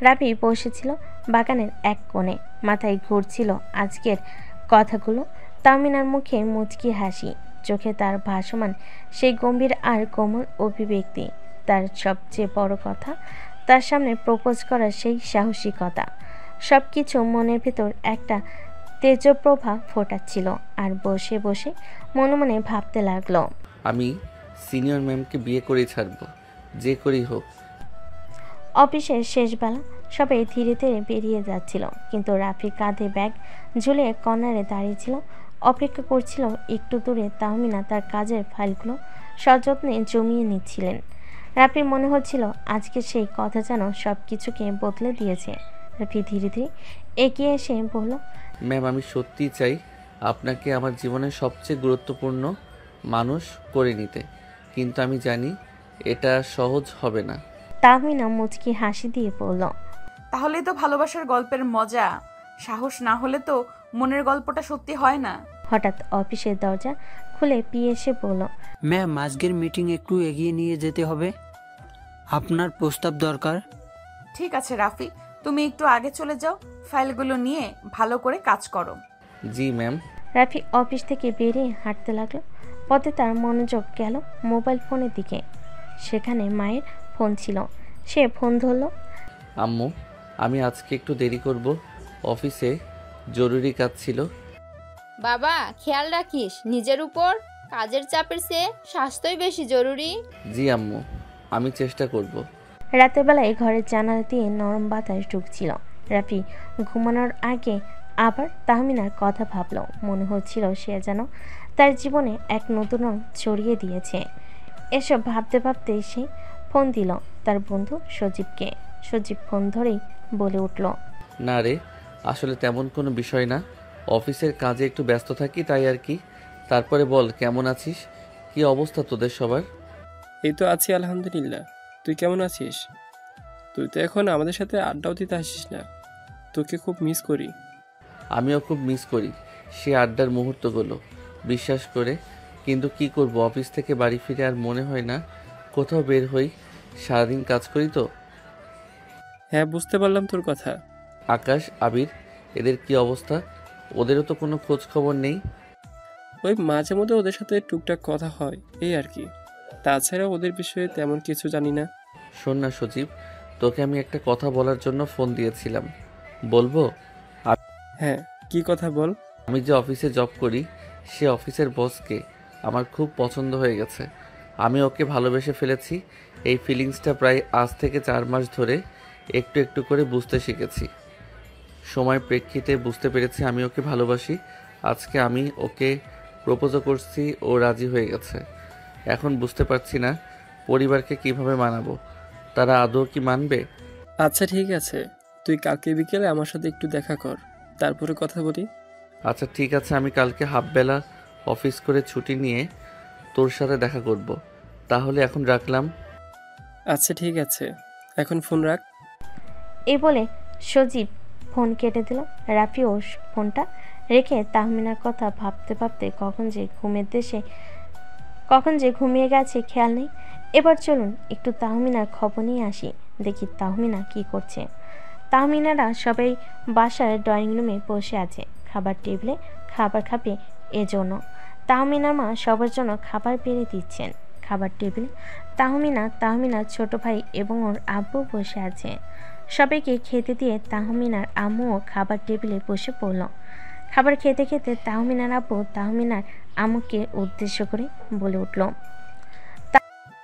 S3: রাফি বসেছিল বাগানের এক কোণে, মাথায় ঘুরছিল আজকের কথাগুলো। তাহমিনার মুখে মুচকি হাসি, চোখে তার ভাসমান সেই গম্ভীর আর কোমল অভিব্যক্তি। তার সবচেয়ে বড় কথা, তার সামনে প্রপোজ করার সেই সাহসিকতা। সব কিছু মনের ভেতর একটা তেজপ্রভা ফোটাচ্ছিল। আর বসে বসে মনে মনে ভাবতে লাগলো,
S1: আমি সিনিয়র ম্যামকে বিয়ে করেই ছাড়বো, যে করি হোক।
S3: অফিসের শেষবেলা সবাই ধীরে ধীরে বেরিয়ে যাচ্ছিল, কিন্তু রাফি কাঁধে ব্যাগ ঝুলে কর্নারে দাঁড়িয়েছিল, অপেক্ষা করছিল। একটু দূরে তাহমিনা তার কাজের ফাইলগুলো সযত্নে জমিয়ে নিচ্ছিলেন। রাফির মনে হচ্ছিল আজকে সেই কথা যেন সব কিছুকে বদলে দিয়েছে। রাফি ধীরে ধীরে এগিয়ে এসে বলল,
S1: ম্যাম, আমি সত্যিই চাই আপনাকে আমার জীবনের সবচেয়ে গুরুত্বপূর্ণ মানুষ করে নিতে, কিন্তু আমি জানি এটা সহজ হবে না।
S3: তাহমিনা মুচকি হাসি দিয়ে বলল,
S2: তাহলে তো ভালোবাসার গল্পের মজা। সাহস না হলে তো মনের গল্পটা সত্যি হয় না।
S3: হঠাৎ অফিসের দরজা খুলে পিয়ে এসে বলল,
S4: ম্যাম আজকের মিটিং একটু এগিয়ে নিয়ে যেতে হবে, আপনার প্রস্তাব দরকার।
S2: ঠিক আছে রাফি, তুমি একটু আগে চলে যাও, ফাইলগুলো নিয়ে ভালো করে কাজ করো।
S1: জি ম্যাম।
S3: রাফি অফিস থেকে বেরিয়ে হাঁটতে লাগলো। পথে তার মনোযোগ গেল মোবাইল ফোনের দিকে। সেখানে মায়ের ফোন ছিল। সে ফোন ধরল।
S1: আম্মু, আমি আজকে একটু দেরি করব, অফিসে জরুরি কাজ ছিল।
S5: বাবা খেয়াল রাখিস নিজের উপর, কাজের চাপের চেয়ে স্বাস্থ্যই বেশি জরুরি।
S1: জি আম্মু, আমি চেষ্টা করব।
S3: রাতের বেলায় ঘরের জানালা দিয়ে নরম বাতাস ঢুকছিল। রাফি ঘুমানোর আগে আবার তাহমিনার কথা ভাবল। মনে হচ্ছিল সে যেন তার জীবনে এক নতুন রং ছড়িয়ে দিয়েছে। এসব ভাবতে ভাবতে সে ফোন দিল তার বন্ধু সজীবকে। সজীব ফোন ধরেই বলে উঠল,
S1: না রে, আসলে তেমন কোনো বিষয় না, অফিসের কাজে একটু ব্যস্ত থাকি তাই আর কি। তারপরে বল, কেমন আছিস? কি অবস্থা তোদের সবার?
S7: এই তো আছি আলহামদুলিল্লাহ। তুই কেমন আছিস? তুই তো এখন আমাদের সাথে আড্ডাও দিতে আসিস না, তোকে খুব মিস করি।
S1: আমিও খুব মিস করি সে আড্ডার মুহূর্তগুলো, বিশ্বাস করে। কিন্তু কি করব, অফিস থেকে বাড়ি ফিরে আর মনে হয় না কোথাও বের হই, সারাদিন কাজ করি তো।
S7: হ্যাঁ বুঝতে পারলাম তোর কথা।
S1: আকাশ, আবির, এদের কি অবস্থা? ওদেরও তো কোনো খোঁজ খবর নেই।
S7: ওই মাঝে মধ্যে ওদের সাথে টুকটাক কথা হয়, এই আর কি। তাছাড়া ওদের বিষয়ে তেমন কিছু জানি না।
S1: শোন না সজীব, তোকে আমি একটা কথা বলার জন্য ফোন দিয়েছিলাম, বলবো?
S7: হ্যাঁ, কি কথা বল।
S1: আমি যে অফিসে জব করি, সে অফিসের বসকে আমার খুব পছন্দ হয়ে গেছে। আমি ওকে ভালোবেসে ফেলেছি। এই ফিলিংসটা প্রায় আজ থেকে 4 মাস ধরে একটু একটু করে বুঝতে শিখেছি। সময় প্রেক্ষিতে বুঝতে পেরেছি আমি ওকে ভালোবাসি। আজকে আমি ওকে প্রপোজও করছি, ও রাজি হয়ে গেছে। এখন বুঝতে পারছি না পরিবারকে কিভাবে মানাবো, তারা আদৌ কি মানবে?
S7: আচ্ছা ঠিক আছে, তুই কালকে বিকেলে আমার সাথে একটু দেখা কর, তারপরে কথা বলি।
S1: আচ্ছা ঠিক আছে, আমি কালকে হাফবেলা অফিস করে ছুটি নিয়ে তোর সাথে দেখা করব। তাহলে এখন রাখলাম।
S7: আচ্ছা ঠিক আছে, এখন ফোন রাখ।
S3: এই বলে সজীব ফোন কেটে দিল। রাফিও ফোনটা রেখে তাহমিনার কথা ভাবতে ভাবতে কখন যে ঘুমিয়ে গেছে খেয়াল নেই। এবার চলুন একটু তাহমিনার খবর নিয়ে আসি, দেখি তাহমিনা কি করছে। তাহমিনারা সবাই বাসার ড্রয়িং রুমে বসে আছে, খাবার টেবিলে খাবার খাবে এজন্য। তাহমিনার মা সবার জন্য খাবার বেড়ে দিচ্ছেন। খাবার টেবিলে তাহমিনার ছোট ভাই এবং ওর আব্বু বসে আছে। সবাইকে খেতে দিয়ে তাহমিনার আম্মুও খাবার টেবিলে বসে পড়ল। খাবার খেতে খেতে তাহমিনার আব্বু তাহমিনার আম্মুকে উদ্দেশ্য করে বলে উঠল,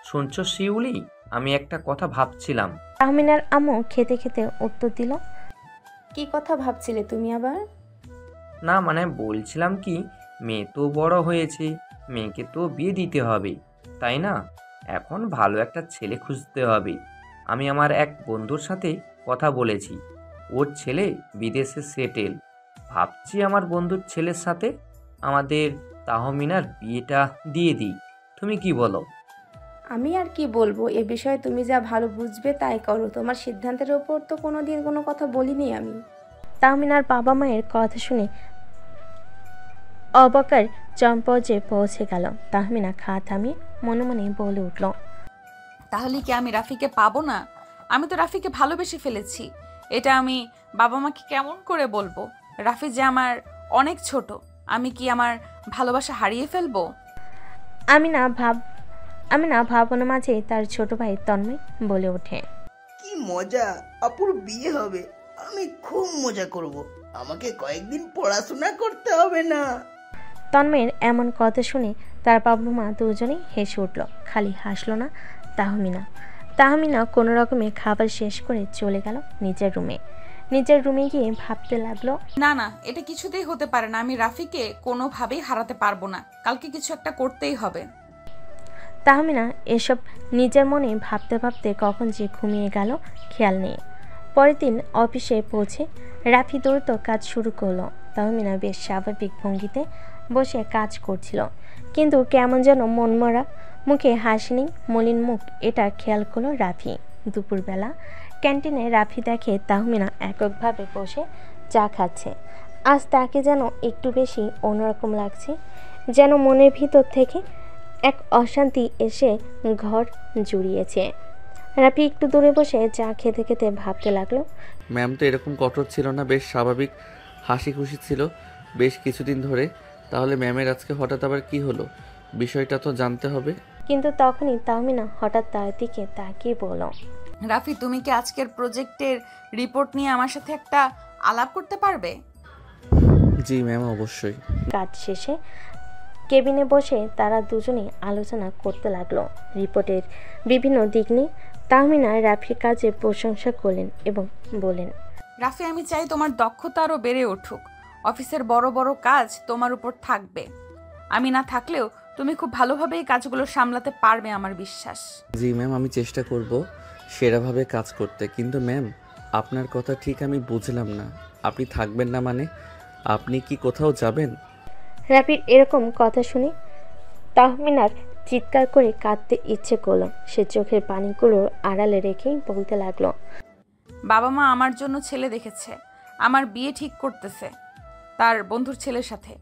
S6: শুনছো শিউলি, আমি একটা কথা ভাবছিলাম।
S3: তাহমিনার আম্মু খেতে খেতে উত্তর দিল,
S10: কি কথা ভাবছিলে তুমি আবার?
S6: না মানে বলছিলাম কি, মেয়ে তো বড় হয়েছে, মেয়েকে তো বিয়ে দিতে হবে, তাই না? এখন ভালো একটা ছেলে খুঁজতে হবে। আমি আমার এক বন্ধুর সাথে কথা বলেছি, ওর ছেলে বিদেশে সেটেল। ভাবছি আমার বন্ধুর ছেলের সাথে আমাদের তাহমিনার বিয়েটা দিয়ে দিই। তুমি কি বলো?
S10: আমি আর কি বলবো, এ বিষয়ে তুমি যা ভালো বুঝবে তাই করো। তোমার সিদ্ধান্তের ওপর তো কোনোদিন কোনো কথা বলিনি আমি।
S3: তাহমিনার বাবা মায়ের কথা শুনে অবাকের চরম পর্যায়ে পৌঁছে গেল। তাহমিনা খাওয়া থামিয়ে মনে মনে বলে উঠল,
S2: তাহলে কি আমি রাফিকে পাবো না? আমি তো রাফিকে ভালোবেসে ফেলেছি। এটা আমি বাবা মাকে কেমন করে বলবো? রাফি যে আমার অনেক ছোট, আমি কি আমার ভালোবাসা হারিয়ে ফেলবো?
S3: আমি না ভাবনার মাঝে তার ছোট ভাই তন্ময় বলে ওঠে,
S11: কি মজা, আপুর বিয়ে হবে, আমি খুব মজা করব। আমাকে কয়েকদিন পড়াশোনা করতে হবে না।
S3: তন্ময়ের এমন কথা শুনে তার বাবা মা দুজনেই হেসে উঠল। খালি হাসলো না তাহমিনা কোনো রকমে খাবার শেষ করে চলে গেল নিজের রুমে গিয়ে ভাবতে লাগলো,
S2: না না, এটা কিছুতেই হতে পারে না। আমি রাফিকে কোনোভাবেই হারাতে পারবো না। কালকে কিছু একটা করতেই হবে।
S3: তাহমিনা এসব নিজের মনে ভাবতে ভাবতে কখন যে ঘুমিয়ে গেল খেয়াল নেই। পরের দিন অফিসে পৌঁছে রাফি দ্রুত কাজ শুরু করলো। তাহমিনা বেশ স্বাভাবিক ভঙ্গিতে বসে কাজ করছিল, কিন্তু কেমন যেন মনমরা, মুখে হাসি নেই, মলিন মুখ। এটা খেয়াল করলো রাফি। দুপুরবেলা ক্যান্টিনে রাফি দেখে তাহমিনা এককভাবে বসে চা খাচ্ছে। আজ তাকে যেন একটু বেশি অন্যরকম লাগছে, যেন মনের ভিতর থেকে এক অশান্তি এসে ঘর জুড়িয়েছে। রাফি একটু দূরে বসে চা খেতে খেতে ভাবতে লাগলো,
S1: ম্যাম তো এরকম কঠোর ছিল না, বেশ স্বাভাবিক হাসি খুশি ছিল বেশ কিছুদিন ধরে। তাহলে ম্যামের আজকে হঠাৎ আবার কি হলো, বিষয়টা তো জানতে হবে।
S3: কিন্তু তখনই তাহমিনা হঠাৎ তার দিকে তাকিয়ে বলল,
S2: রাফি, তুমি কি আজকের প্রজেক্টের রিপোর্ট নিয়ে আমার সাথে একটা আলাপ করতে পারবে?
S1: জি ম্যাম, অবশ্যই।
S3: কাজ শেষে কেবিনে বসে তারা দুজনেই আলোচনা করতে লাগলো রিপোর্টের বিভিন্ন দিক নিয়ে। তাহমিনা রাফির কাজের প্রশংসা করলেন এবং বলেন,
S2: রাফি, আমি চাই তোমার দক্ষতা আরও বেড়ে উঠুক। অফিসের বড় বড় কাজ তোমার উপর থাকবে। আমি না থাকলেও তুমি খুব ভালোভাবেই কাজগুলো সামলাতে পারবে, আমার বিশ্বাস।
S1: জি ম্যাম, আমি চেষ্টা করব সেরাভাবে কাজ করতে। কিন্তু ম্যাম, আপনার কথা ঠিক আমি বুঝলাম না। আপনি থাকবেন না মানে আপনি কি কোথাও যাবেন?
S3: রাফির এরকম কথা শুনে তাহমিনার চিৎকার করে কাঁদতে ইচ্ছে করলো। সে চোখের পানিগুলোর আড়ালে রেখেই বলতে লাগলো,
S2: বাবা মা আমার জন্য ছেলে দেখেছে, আমার বিয়ে ঠিক করতেছে তার বন্ধুর ছেলের সাথে।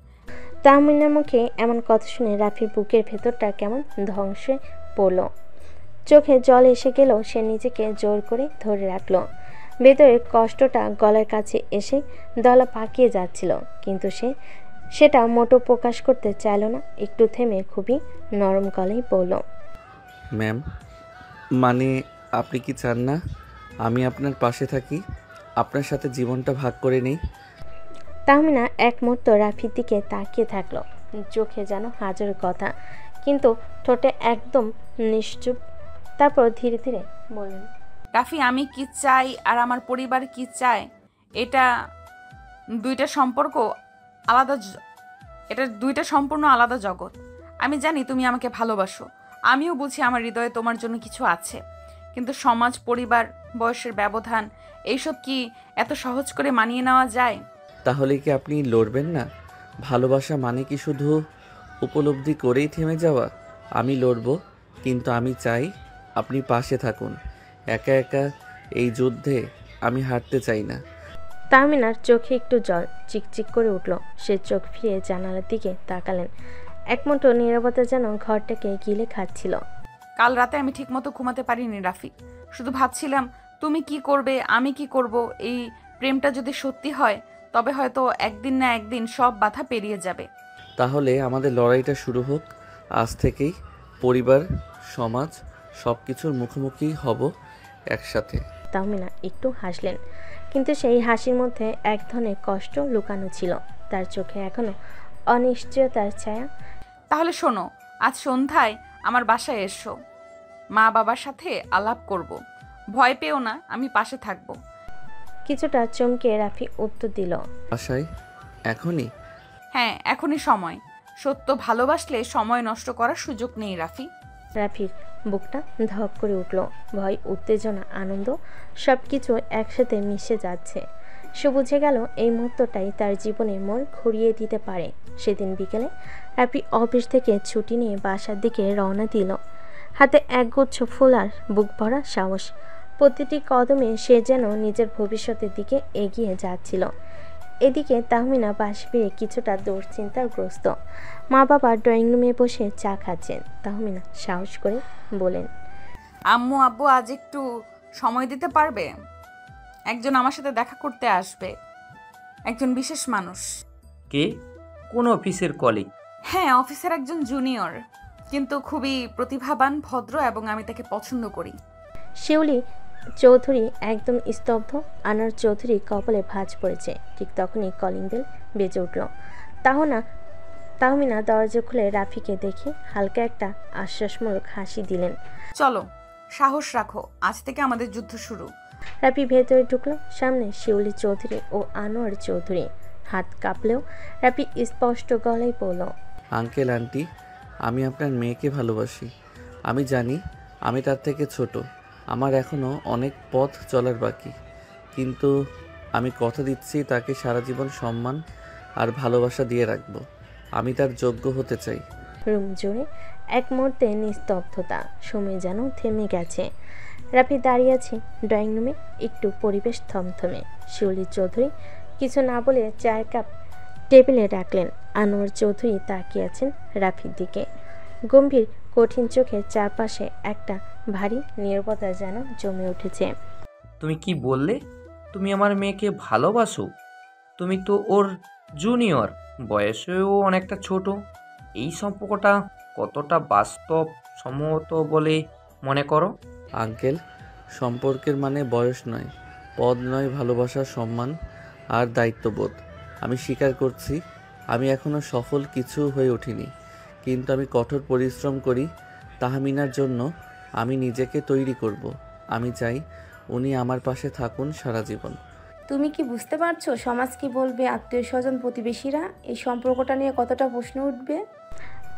S3: তাহমিনার মুখে এমন কথা শুনে রাফির বুকের ভেতরটা কেমন ধ্বংসে পড়ল। চোখে জল এসে গেলেও সে নিজেকে জোর করে ধরে রাখলো। ভেতরের কষ্টটা গলার কাছে এসে দলা পাকিয়ে যাচ্ছিল, কিন্তু সেটা মোটো প্রকাশ করতে চাইল না। একটু থেমে খুবই নরম গলায় বলল,
S1: ম্যাম, মানে আপনি কি চান না আমি আপনার পাশে থাকি, আপনার সাথে জীবনটা ভাগ করে নেই?
S3: তাহমিনা এক মুহূর্ত রাফির দিকে তাকিয়ে থাকলো, চোখে যেন হাজার কথা, কিন্তু ঠোঁটে একদম নিশ্চুপ। তারপর ধীরে ধীরে বললেন,
S2: রাফি, আমি কি চাই আর আমার পরিবার কি চায়, এটা দুইটা সম্পূর্ণ আলাদা জগৎ। আমি জানি তুমি আমাকে ভালোবাসো, আমিও বুঝি আমার হৃদয়ে তোমার জন্য কিছু আছে, কিন্তু সমাজ, পরিবার, বয়সের ব্যবধান, এইসব কি এত সহজ করে মানিয়ে নেওয়া যায়?
S1: তাহলে কি আপনি লড়বেন না? ভালোবাসা মানে কি শুধু উপলব্ধি করেই থেমে যাওয়া? আমি লড়ব, কিন্তু আমি চাই আপনি পাশে থাকুন। একা একা এই যুদ্ধে আমি হারতে চাই না।
S3: তাহমিনার চোখে একটু জল চিকচিক করে উঠল। সে চোখ ফিরে জানালার দিকে তাকালেন। এক মুঠো নীরবতা যেন ঘরটাকে গিলে খাচ্ছিল।
S2: কাল রাতে আমি ঠিকমতো ঘুমাতে পারিনি রাফি। শুধু ভাবছিলাম তুমি কি করবে, আমি কি করব। এই প্রেমটা যদি সত্যি হয় তবে হয়তো একদিন না একদিন সব বাধা পেরিয়ে যাবে।
S1: তাহলে আমাদের লড়াইটা শুরু হোক আজ থেকেই। পরিবার, সমাজ সব কিছুর মুখোমুখি হব একসাথে।
S3: তাহমিনা একটু হাসলেন, কিন্তু সেই হাসির মধ্যে এক ধরনের কষ্ট লুকানো ছিল। তার চোখে এখনো অনিশ্চয়তার ছায়া।
S2: তাহলে শোনো, আজ সন্ধ্যায় আমার বাসায় এসো, মা বাবার সাথে আলাপ করব। ভয় পেও না, আমি পাশে থাকব।
S3: কিছুটা চমকে রাফি উত্তর দিল,
S1: বাসায়? এখনই?
S2: হ্যাঁ, এখনই সময়। সত্য ভালোবাসলে সময় নষ্ট করার সুযোগ নেই রাফি।
S3: রাফির বুকটা ধক করে উঠল। ভয়, উত্তেজনা, আনন্দ সব কিছু একসাথে মিশে যাচ্ছে। সে বুঝে গেল এই মুহূর্তটাই তার জীবনে মোড় ঘুরিয়ে দিতে পারে। সেদিন বিকেলে রাফি অফিস থেকে ছুটি নিয়ে বাসার দিকে রওনা দিল। হাতে একগুচ্ছ ফুল আর বুক ভরা সাহস। প্রতিটি কদমে সে যেন নিজের ভবিষ্যতের দিকে এগিয়ে যাচ্ছিল। এদিকে তাহমিনা বাস ফিরে কিছুটা দুশ্চিন্তাগ্রস্ত। মা বাবা ড্রয়িং রুমে বসে চা খাচ্ছেন। তাহমিনা সাহস করে বলেন,
S2: আম্মু আব্বু আজ একটু সময় দিতে পারবে? একজন আমার সাথে দেখা করতে আসবে, একজন বিশেষ মানুষ।
S6: কে? কোন অফিসের কলিগ?
S2: হ্যাঁ, অফিসের একজন জুনিয়র, কিন্তু খুবই প্রতিভাবান, ভদ্র এবং আমি তাকে পছন্দ করি।
S3: শিউলি চৌধুরী একদম স্তব্ধ। আনোয়ার চৌধুরী কপালে ভাঁজ পড়েছে। ঠিক তখনই কলিং বেল বেজে উঠল। তাহমিনা দরজা খুলে রাফিকে দেখে হালকা একটা আশ্বাসমূলক হাসি দিলেন।
S2: চলো, সাহস রাখো, আজ থেকে আমাদের যুদ্ধ শুরু।
S3: রাফি ভেতরে ঢুকলো। সামনে শিউলি চৌধুরী ও আনোয়ার চৌধুরী। হাত কাঁপলেও রাফি স্পষ্ট গলায় বলল,
S1: আঙ্কেল আন্টি, আমি আপনার মেয়েকে ভালোবাসি। আমি জানি আমি তার থেকে ছোট, আমার এখনও অনেক পথ চলার বাকি, কিন্তু আমি কথা দিচ্ছি তাকে সারা জীবন সম্মান আর ভালোবাসা দিয়ে রাখবো। আমি তার যোগ্য হতে চাই।
S3: রুম জুড়ে এক মুহূর্তে নিস্তব্ধতা। সময় যেন থেমে গেছে। রাফি দাঁড়িয়ে আছে ড্রয়িং রুমে। একটু পরিবেশ থমথমে। শিউলি চৌধুরী কিছু না বলে চায়ের কাপ টেবিলে রাখলেন। আনোয়ার চৌধুরী তাকিয়ে আছেন রাফির দিকে, গম্ভীর কঠিন চোখে। চারপাশে একটা ভারী নীরবতা যেন জমে উঠেছে।
S6: তুমি কি বললে? তুমি আমার মেয়েকে ভালোবাসো? তুমি তো ওর জুনিয়র, বয়সেও অনেকটা ছোট। এই সম্পর্কটা কতটা বাস্তব সম্মত বলে মনে করো?
S1: আঙ্কেল, সম্পর্কের মানে বয়স নয়, পদ নয়, ভালোবাসা, সম্মান আর দায়িত্ববোধ। আমি স্বীকার করছি আমি এখনও সফল কিছু হয়ে উঠিনি, কিন্তু আমি কঠোর পরিশ্রম করি তাহমিনার জন্য। আমি নিজেকে তৈরি করব। আমি চাই উনি আমার পাশে থাকুন সারা জীবন।
S10: তুমি কি বুঝতে পারছো সমাজ কি বলবে, আত্মীয় স্বজন, প্রতিবেশীরা এই সম্পর্কটা নিয়ে কতটা প্রশ্ন উঠবে?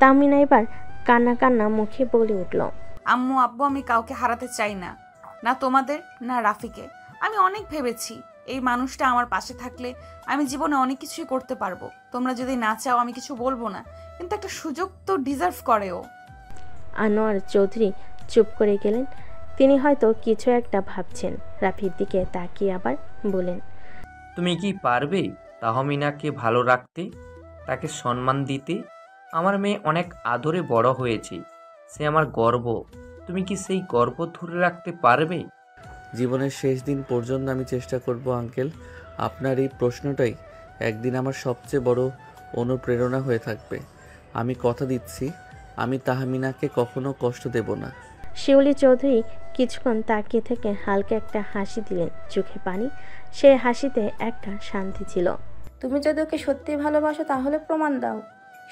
S3: তাহমিনা এবার কান্না কান্না মুখে বলে উঠল,
S2: আম্মু আব্বু, আমি কাউকে হারাতে চাই না, না তোমাদের না রাফিকে। আমি অনেক ভেবেছি এই মানুষটা আমার পাশে থাকলে আমি জীবনে অনেক কিছুই করতে পারবো। তোমরা যদি না চাও আমি কিছু বলবো না, কিন্তু একটা সুযোগ তো ডিজার্ভ করে ও।
S3: আনোয়ার চৌধুরী চুপ করে গেলেন। তিনি হয়তো কিছু একটা ভাবছেন। রাফির দিকে তাকিয়ে আবার বলেন,
S6: তুমি কি পারবে তাহমিনাকে ভালো রাখতে, তাকে সম্মান দিতে? আমার মেয়ে অনেক আদরে বড় হয়েছে, সে আমার গর্ব। তুমি কি সেই গর্ব ধরে রাখতে পারবে?
S1: জীবনের শেষ দিন পর্যন্ত আমি চেষ্টা করব আঙ্কেল। আপনার এই প্রশ্নটাই একদিন আমার সবচেয়ে বড় অনুপ্রেরণা হয়ে থাকবে। আমি কথা দিচ্ছি আমি তাহমিনাকে কখনো কষ্ট দেব না।
S3: শিউলি চৌধুরী কিছুক্ষণ তাকিয়ে থেকে হালকা একটা হাসি দিলেন, চোখে পানি। সেই হাসিতে একটা শান্তি ছিল।
S10: তুমি যদি ওকে সত্যি ভালোবাসো তাহলে প্রমাণ দাও,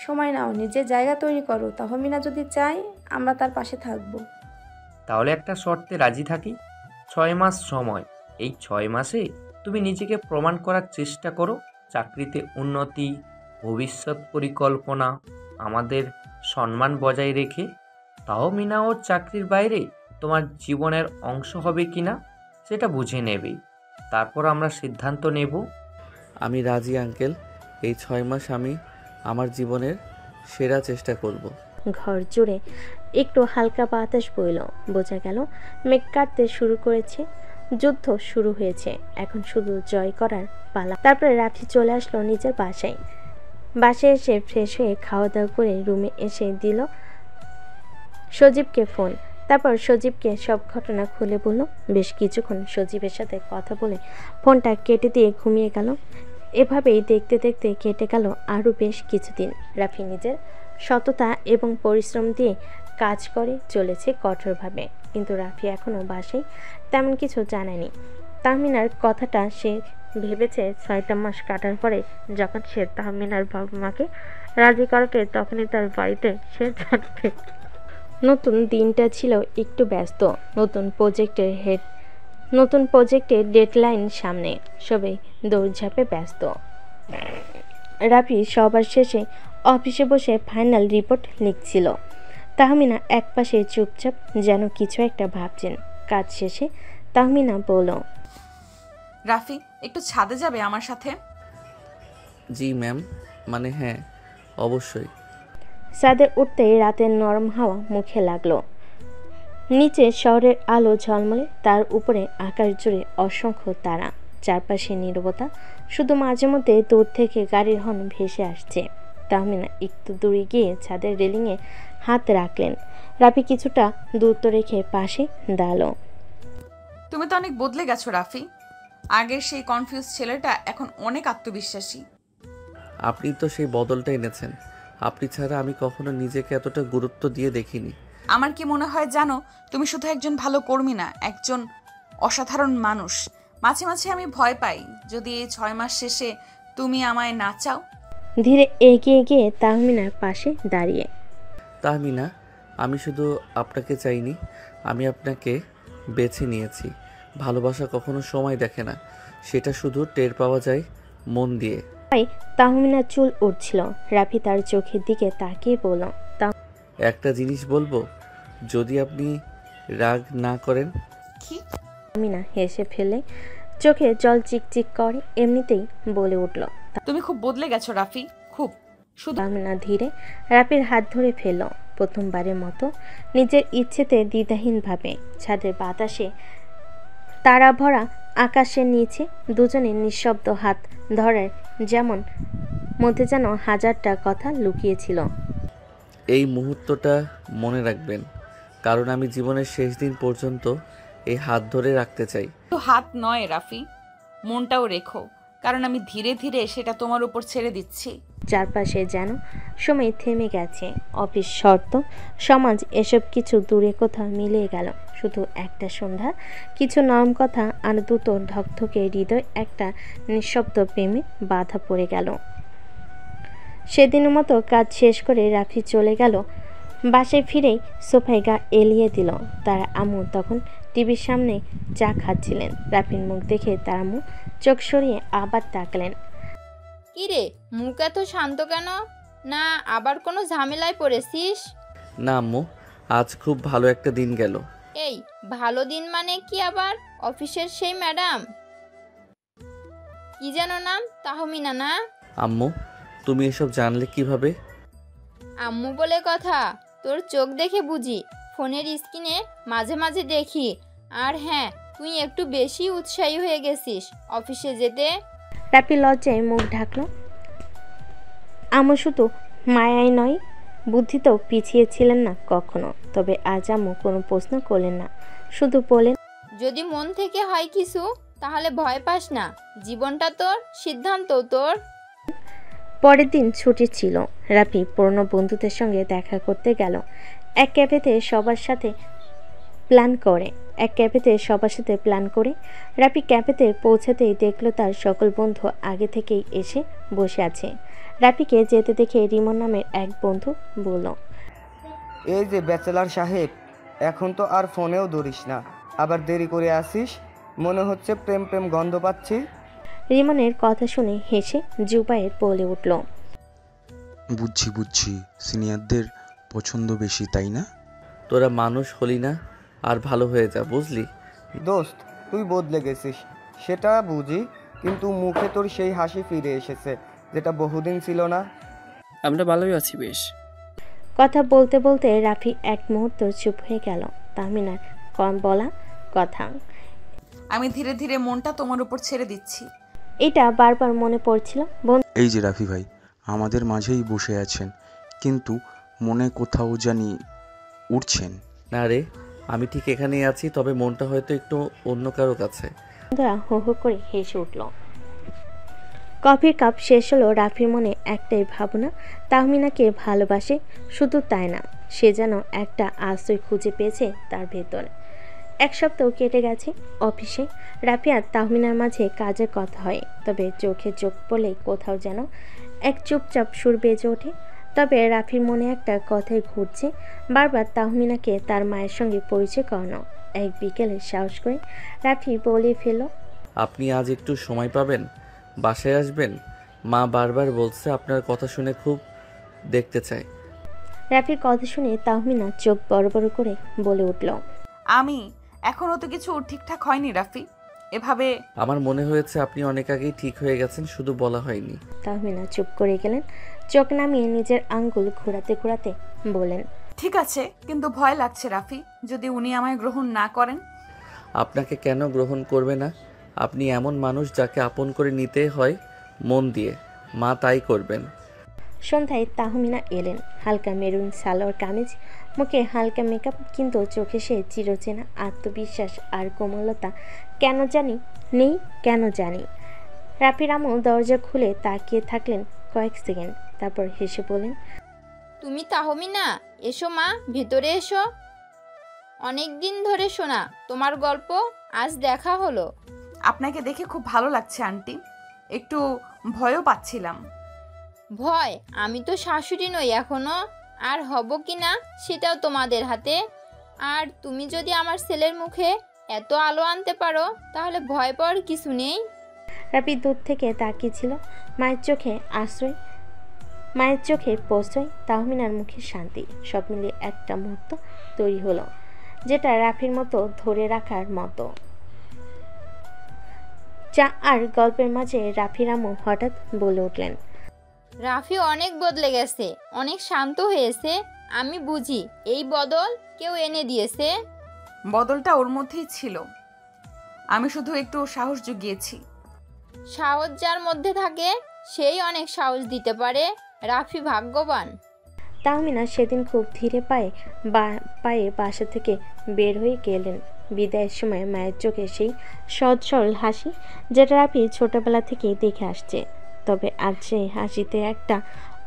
S10: সময় নাও, নিজের জায়গা তৈরি করো। তাহমিনা যদি চায় আমরা তার পাশে থাকবো।
S6: তাহলে একটা শর্তে রাজি থাকি। 6 মাস সময়। এই 6 মাসে তুমি নিজেকে প্রমাণ করার চেষ্টা করো। চাকরিতে উন্নতি, ভবিষ্যৎ পরিকল্পনা, আমাদের সম্মান বজায় রেখে। তাহমিনা ওর চাকরির বাইরে তোমার জীবনের অংশ হবে কিনা সেটা বুঝে নেবে, তারপর আমরা সিদ্ধান্ত নেব।
S1: আমি রাজি আঙ্কেল। এই 6 মাস আমি আমার জীবনের সেরা চেষ্টা করব।
S3: ঘর জুড়ে একটু হালকা বাতাস বইল। বোঝা গেল মেঘ কাটতে শুরু করেছে। যুদ্ধ শুরু হয়েছে, এখন শুধু জয় করার পালা। তারপরে রাফি চলে আসলো নিজের বাসায়। বাসায় এসে ফ্রেশ হয়ে খাওয়া দাওয়া করে রুমে এসে দিল সজীবকে ফোন। তারপর সজীবকে সব ঘটনা খুলে বলল। বেশ কিছুক্ষণ সজীবের সাথে কথা বলে ফোনটা কেটে দিয়ে ঘুমিয়ে গেল। এভাবেই দেখতে দেখতে কেটে গেল আরও বেশ কিছুদিন। রাফি নিজের সততা এবং পরিশ্রম দিয়ে কাজ করে চলেছে কঠোরভাবে, কিন্তু রাফি এখনও বাসায় তেমন কিছু জানায়নি। তাহমিনার কথাটা সে ভেবেছে 6টা মাস কাটার পরে যখন সে তাহমিনার বাবা মাকে রাজি করাবে তখনই তার বাড়িতে সে থাকবে। নতুন দিনটা ছিল একটু ব্যস্ত। নতুন প্রজেক্টের ডেডলাইন সামনে, সবাই দৌড়ঝাঁপে ব্যস্ত। রাফি সবার শেষে অফিসে বসে ফাইনাল রিপোর্ট লিখছিল। তাহমিনা একপাশে চুপচাপ যেন কিছু একটা ভাবছেন। কাজ শেষে তাহমিনা বলল,
S2: রাফি একটু ছাদে যাবে আমার সাথে?
S1: জি ম্যাম, মানে হ্যাঁ অবশ্যই।
S3: ছাদে উঠতেই রাতের নরম হাওয়া মুখে লাগলো। নিচে শহরের আলো ঝলমলে, তার উপরে আকাশ জুড়ে অসংখ্য তারা। চারপাশে নীরবতা, শুধু মাঝে মধ্যে দূর থেকে গাড়ির হর্ন ভেসে আসছে। তাহমিনা একটু দূরে গিয়ে ছাদের রেলিংয়ে হাত রাখলেন। রাফি কিছুটা দূরত্ব রেখে পাশে দাঁড়ালো।
S2: তুমি তো অনেক বদলে গেছো রাফি। আগের সেই কনফিউজ ছেলেটা এখন অনেক আত্মবিশ্বাসী।
S1: আপনি তো সেই বদলটা এনেছেন। আপনি ছাড়া আমি কখনো নিজেকে এতটা গুরুত্ব দিয়ে দেখিনি।
S2: আমার কি মনে হয় জানো, তুমি শুধু একজন ভালো কর্মী না, একজন অসাধারণ মানুষ। মাঝে মাঝে আমি ভয় পাই যদি এই 6 মাস শেষে তুমি আমায় না চাও।
S3: ধীরে এগিয়ে গিয়ে তাহমিনার পাশে দাঁড়িয়ে,
S1: তাহমিনা, আমি শুধু আপনাকে চাইনি, আমি আপনাকে বেছে নিয়েছি। ভালোবাসা কখনো সময় দেখে না, সেটা শুধু টের পাওয়া যায় মন দিয়ে।
S3: তাহমিনার চুল উঠছিল। রাফি তার চোখের দিকে তাকিয়ে বলল,
S1: একটা জিনিস বলবো, যদি আপনি রাগ না করেন।
S2: কি?
S3: তাহমিনা হেসে ফেলে চোখে জল চিকচিক করে এমনিতেই বলে উঠল,
S2: তুমি খুব বদলে গেছো রাফি, খুব। শুধু
S3: তাহমিনা ধীরে রাফির হাত ধরে ফেলল। প্রথমবারের মতো নিজের ইচ্ছেতে দ্বিধাহীনভাবে। ছাদের বাতাসে তারা ভরা আকাশের নিচে দুজনের নিঃশব্দ হাত ধরার যেমন মধ্যে যেন হাজারটা কথা লুকিয়েছিল।
S1: এই মুহূর্তটা মনে রাখবেন, কারণ আমি জীবনের শেষ দিন পর্যন্ত এই হাত ধরে রাখতে চাই।
S2: তো হাত নয় রাফি, মনটাও রেখো, কারণ আমি ধীরে ধীরে সেটা তোমার উপর ছেড়ে দিচ্ছি।
S3: চারপাশে যেন সময় থেমে গেছে। অফিস, শর্ত, সমাজ এসব কিছু দূরে কোথাও মিলিয়ে গেল। শুধু একটা সন্ধ্যা, কিছু নরম কথা আর দুটো ঢকঢকে হৃদয় একটা নিঃশব্দ প্রেমে বাধা পড়ে গেল। সেদিনের মতো কাজ শেষ করে রাফি চলে গেল। বাসায় ফিরেই সোফায় গা এলিয়ে দিল। তার আম্মু তখন টিভির সামনে চা খাচ্ছিলেন। রাফির মুখ দেখে তার আম্মু চোখ সরিয়ে আবার তাকালেন।
S5: কিরে, মুখ এত শান্ত কেন? না আবার কোনো ঝামেলায় পড়েছিস?
S1: না আম্মু, আজ খুব ভালো একটা দিন গেল।
S5: এই ভালো দিন মানে কি আবার? অফিসের সেই ম্যাডাম কি যেন নাম, তাহমিনা না?
S1: আম্মু, তুমি এসব জানলে কিভাবে?
S5: আম্মু বলে কথা, তোর চোখ দেখে বুঝি। ফোনের স্ক্রিনে মাঝে মাঝে দেখি। আর হ্যাঁ, তুই একটু বেশি উৎসাহী হয়ে গেছিস অফিসে যেতে।
S3: রাফি লজ্জায় মুখ ঢাকলো। আম্মু শুধু মায়াই নয়, বুদ্ধিতেও পিছিয়ে ছিলেন না কখনো। তবে আজ আম্মু কোনো প্রশ্ন করলেন না, শুধু বলেন,
S5: যদি মন থেকে হয় কিছু তাহলে ভয় পাস না, জীবনটা তোর, সিদ্ধান্ত তোর।
S3: পরের দিন ছুটি ছিল। রাফি পুরনো বন্ধুদের সঙ্গে দেখা করতে গেল। এক ক্যাফেতে সবার সাথে প্ল্যান করে রাফি ক্যাফেতে পৌঁছাতেই দেখলো তার সকল বন্ধু আগে থেকেই এসে বসে আছে। রাফিকে যেতে দেখে রিমন নামের এক বন্ধু বলল,
S12: এই যে ব্যাচেলার সাহেব, এখন তো আর ফোনেও ধরিস না, আবার দেরি করে আসিস, মনে হচ্ছে প্রেম প্রেম গন্ধ পাচ্ছি।
S3: রিমনের কথা শুনে হেসে জুবায়ের বলে উঠল,
S9: বুঝছি, সিনিয়রদের পছন্দ বেশি, তাই না?
S1: তোরা মানুষ হলি না, আর ভালো হয়ে যা, বুঝলি?
S12: দোস্ত, তুই বদলে গেছিস সেটা বুঝি, কিন্তু মুখে তোর সেই হাসি ফিরে এসেছে যেটা বহুদিন ছিল না।
S7: আমরা ভালোই আছি বেশ।
S3: কথা বলতে বলতে রাফি এক মুহূর্ত চুপ হয়ে গেল। তাহমিনার কম বলা কথা,
S2: আমি ধীরে ধীরে মনটা তোমার উপর ছেড়ে দিচ্ছি।
S3: এটা বারবার মনে পড়ছিল।
S9: এই যে রাফি ভাই আমাদের মাঝেই বসে আছেন, কিন্তু মনে কোথাও জানি উঠছেন।
S1: না রে, আমি ঠিক এখানেই আছি, তবে মনটা হয়তো একটু অন্য কারো কাছে।
S3: বন্ধুরা হো হো করে হেসে উঠল। কফির কাপ শেষ হলো। রাফির মনে একটাই ভাবনা, তাহমিনাকে ভালোবাসে। শুধু তাই না, সে যেন একটা আশ্রয় খুঁজে পেয়েছে তার ভেতরে। এক সপ্তাহ কেটে গেছে। অফিসে রাফি আর তাহমিনার মাঝে কাজের কথা হয়, তবে চোখে চোখ পড়লেই কোথাও যেন এক চুপচাপ সুর বেজে ওঠে। তবে রাফির মনে একটা কথাই ঘুরছে বারবার, তাহমিনাকে তার মায়ের সঙ্গে পরিচয় করানো। এক বিকেলে সাহস করে রাফি বলে ফেলল,
S1: আপনি আজ একটু সময় পাবেন? বাসায় আসবেন? মা বারবার বলছে আপনার কথা শুনে খুব দেখতে চায়।
S3: রাফির কথা শুনে তাহমিনা চোখ বড় বড় করে বলে উঠল,
S2: আমি এখনো তো কিছু ঠিকঠাক হয়নি রাফি, এভাবে।
S1: আমার মনে হয়েছে আপনি অনেক আগেই ঠিক হয়ে গেছেন, শুধু বলা হয়নি।
S3: তাহমিনা চুপ করে গেলেন। চোখ নামিয়ে নিজের আঙ্গুল ঘোরাতে ঘোরাতে বলেন,
S2: ঠিক আছে, কিন্তু ভয় লাগছে রাফি, যদি উনি আমায় গ্রহণ না করেন।
S1: আপনাকে কেন গ্রহণ করবে না? আপনি এমন মানুষ যাকে আপন করে নিতে হয় মন দিয়ে, মা তাই করবেন।
S3: সন্ধ্যায় তাহমিনা এলেন। হালকা মেরুন সালোয়ার কামিজ, মুখে হালকা মেকআপ, কিন্তু চোখে সে চিরচেনা আত্মবিশ্বাস আর কোমলতা কেন জানি। রাফির আম্মু দরজা খুলে তাকিয়ে থাকলেন কয়েক সেকেন্ড, তারপর হেসে বলেন,
S5: তুমি তাহমিনা, এসো মা, ভিতরে এসো। অনেক দিন ধরে শোনা তোমার গল্প, আজ দেখা হলো।
S2: আপনাকে দেখে খুব ভালো লাগছে আন্টি, একটু ভয়ও পাচ্ছিলাম।
S5: ভয়? আমি তো শাশুড়ি নই এখনো, আর হব কি না সেটাও তোমাদের হাতে। আর তুমি যদি আমার ছেলের মুখে এত আলো আনতে পারো তাহলে ভয় পাওয়ার কিছু নেই।
S3: রাফি দূর থেকে তাকিয়েছিল। মায়ের চোখে প্রশ্রয়, তাহমিনার মুখে শান্তি, সব মিলিয়ে একটা মুহূর্ত তৈরি হলো যেটা রাফির মতো ধরে রাখার মতো। চা আর গল্পের মাঝে রাফির আম্মু হঠাৎ বলে উঠলেন,
S5: রাফি অনেক বদলে গেছে, অনেক শান্ত হয়েছে। আমি বুঝি এই বদল কেউ এনে দিয়েছে।
S2: বদলটা ওর মধ্যেই ছিল, আমি শুধু একটু সাহস জুগিয়েছি।
S5: সাহস যার মধ্যে থাকে সেই অনেক সাহস দিতে পারে। রাফি ভাগ্যবান।
S3: তাহমিনা সেদিন খুব ধীরে পায়ে বাসা থেকে বের হয়ে গেলেন। বিদায়ের সময় মায়ের চোখে সেই সহজ সরল হাসি, যেটা রাফি ছোটবেলা থেকেই দেখে আসছে। তবে আজ সেই হাসিতে একটা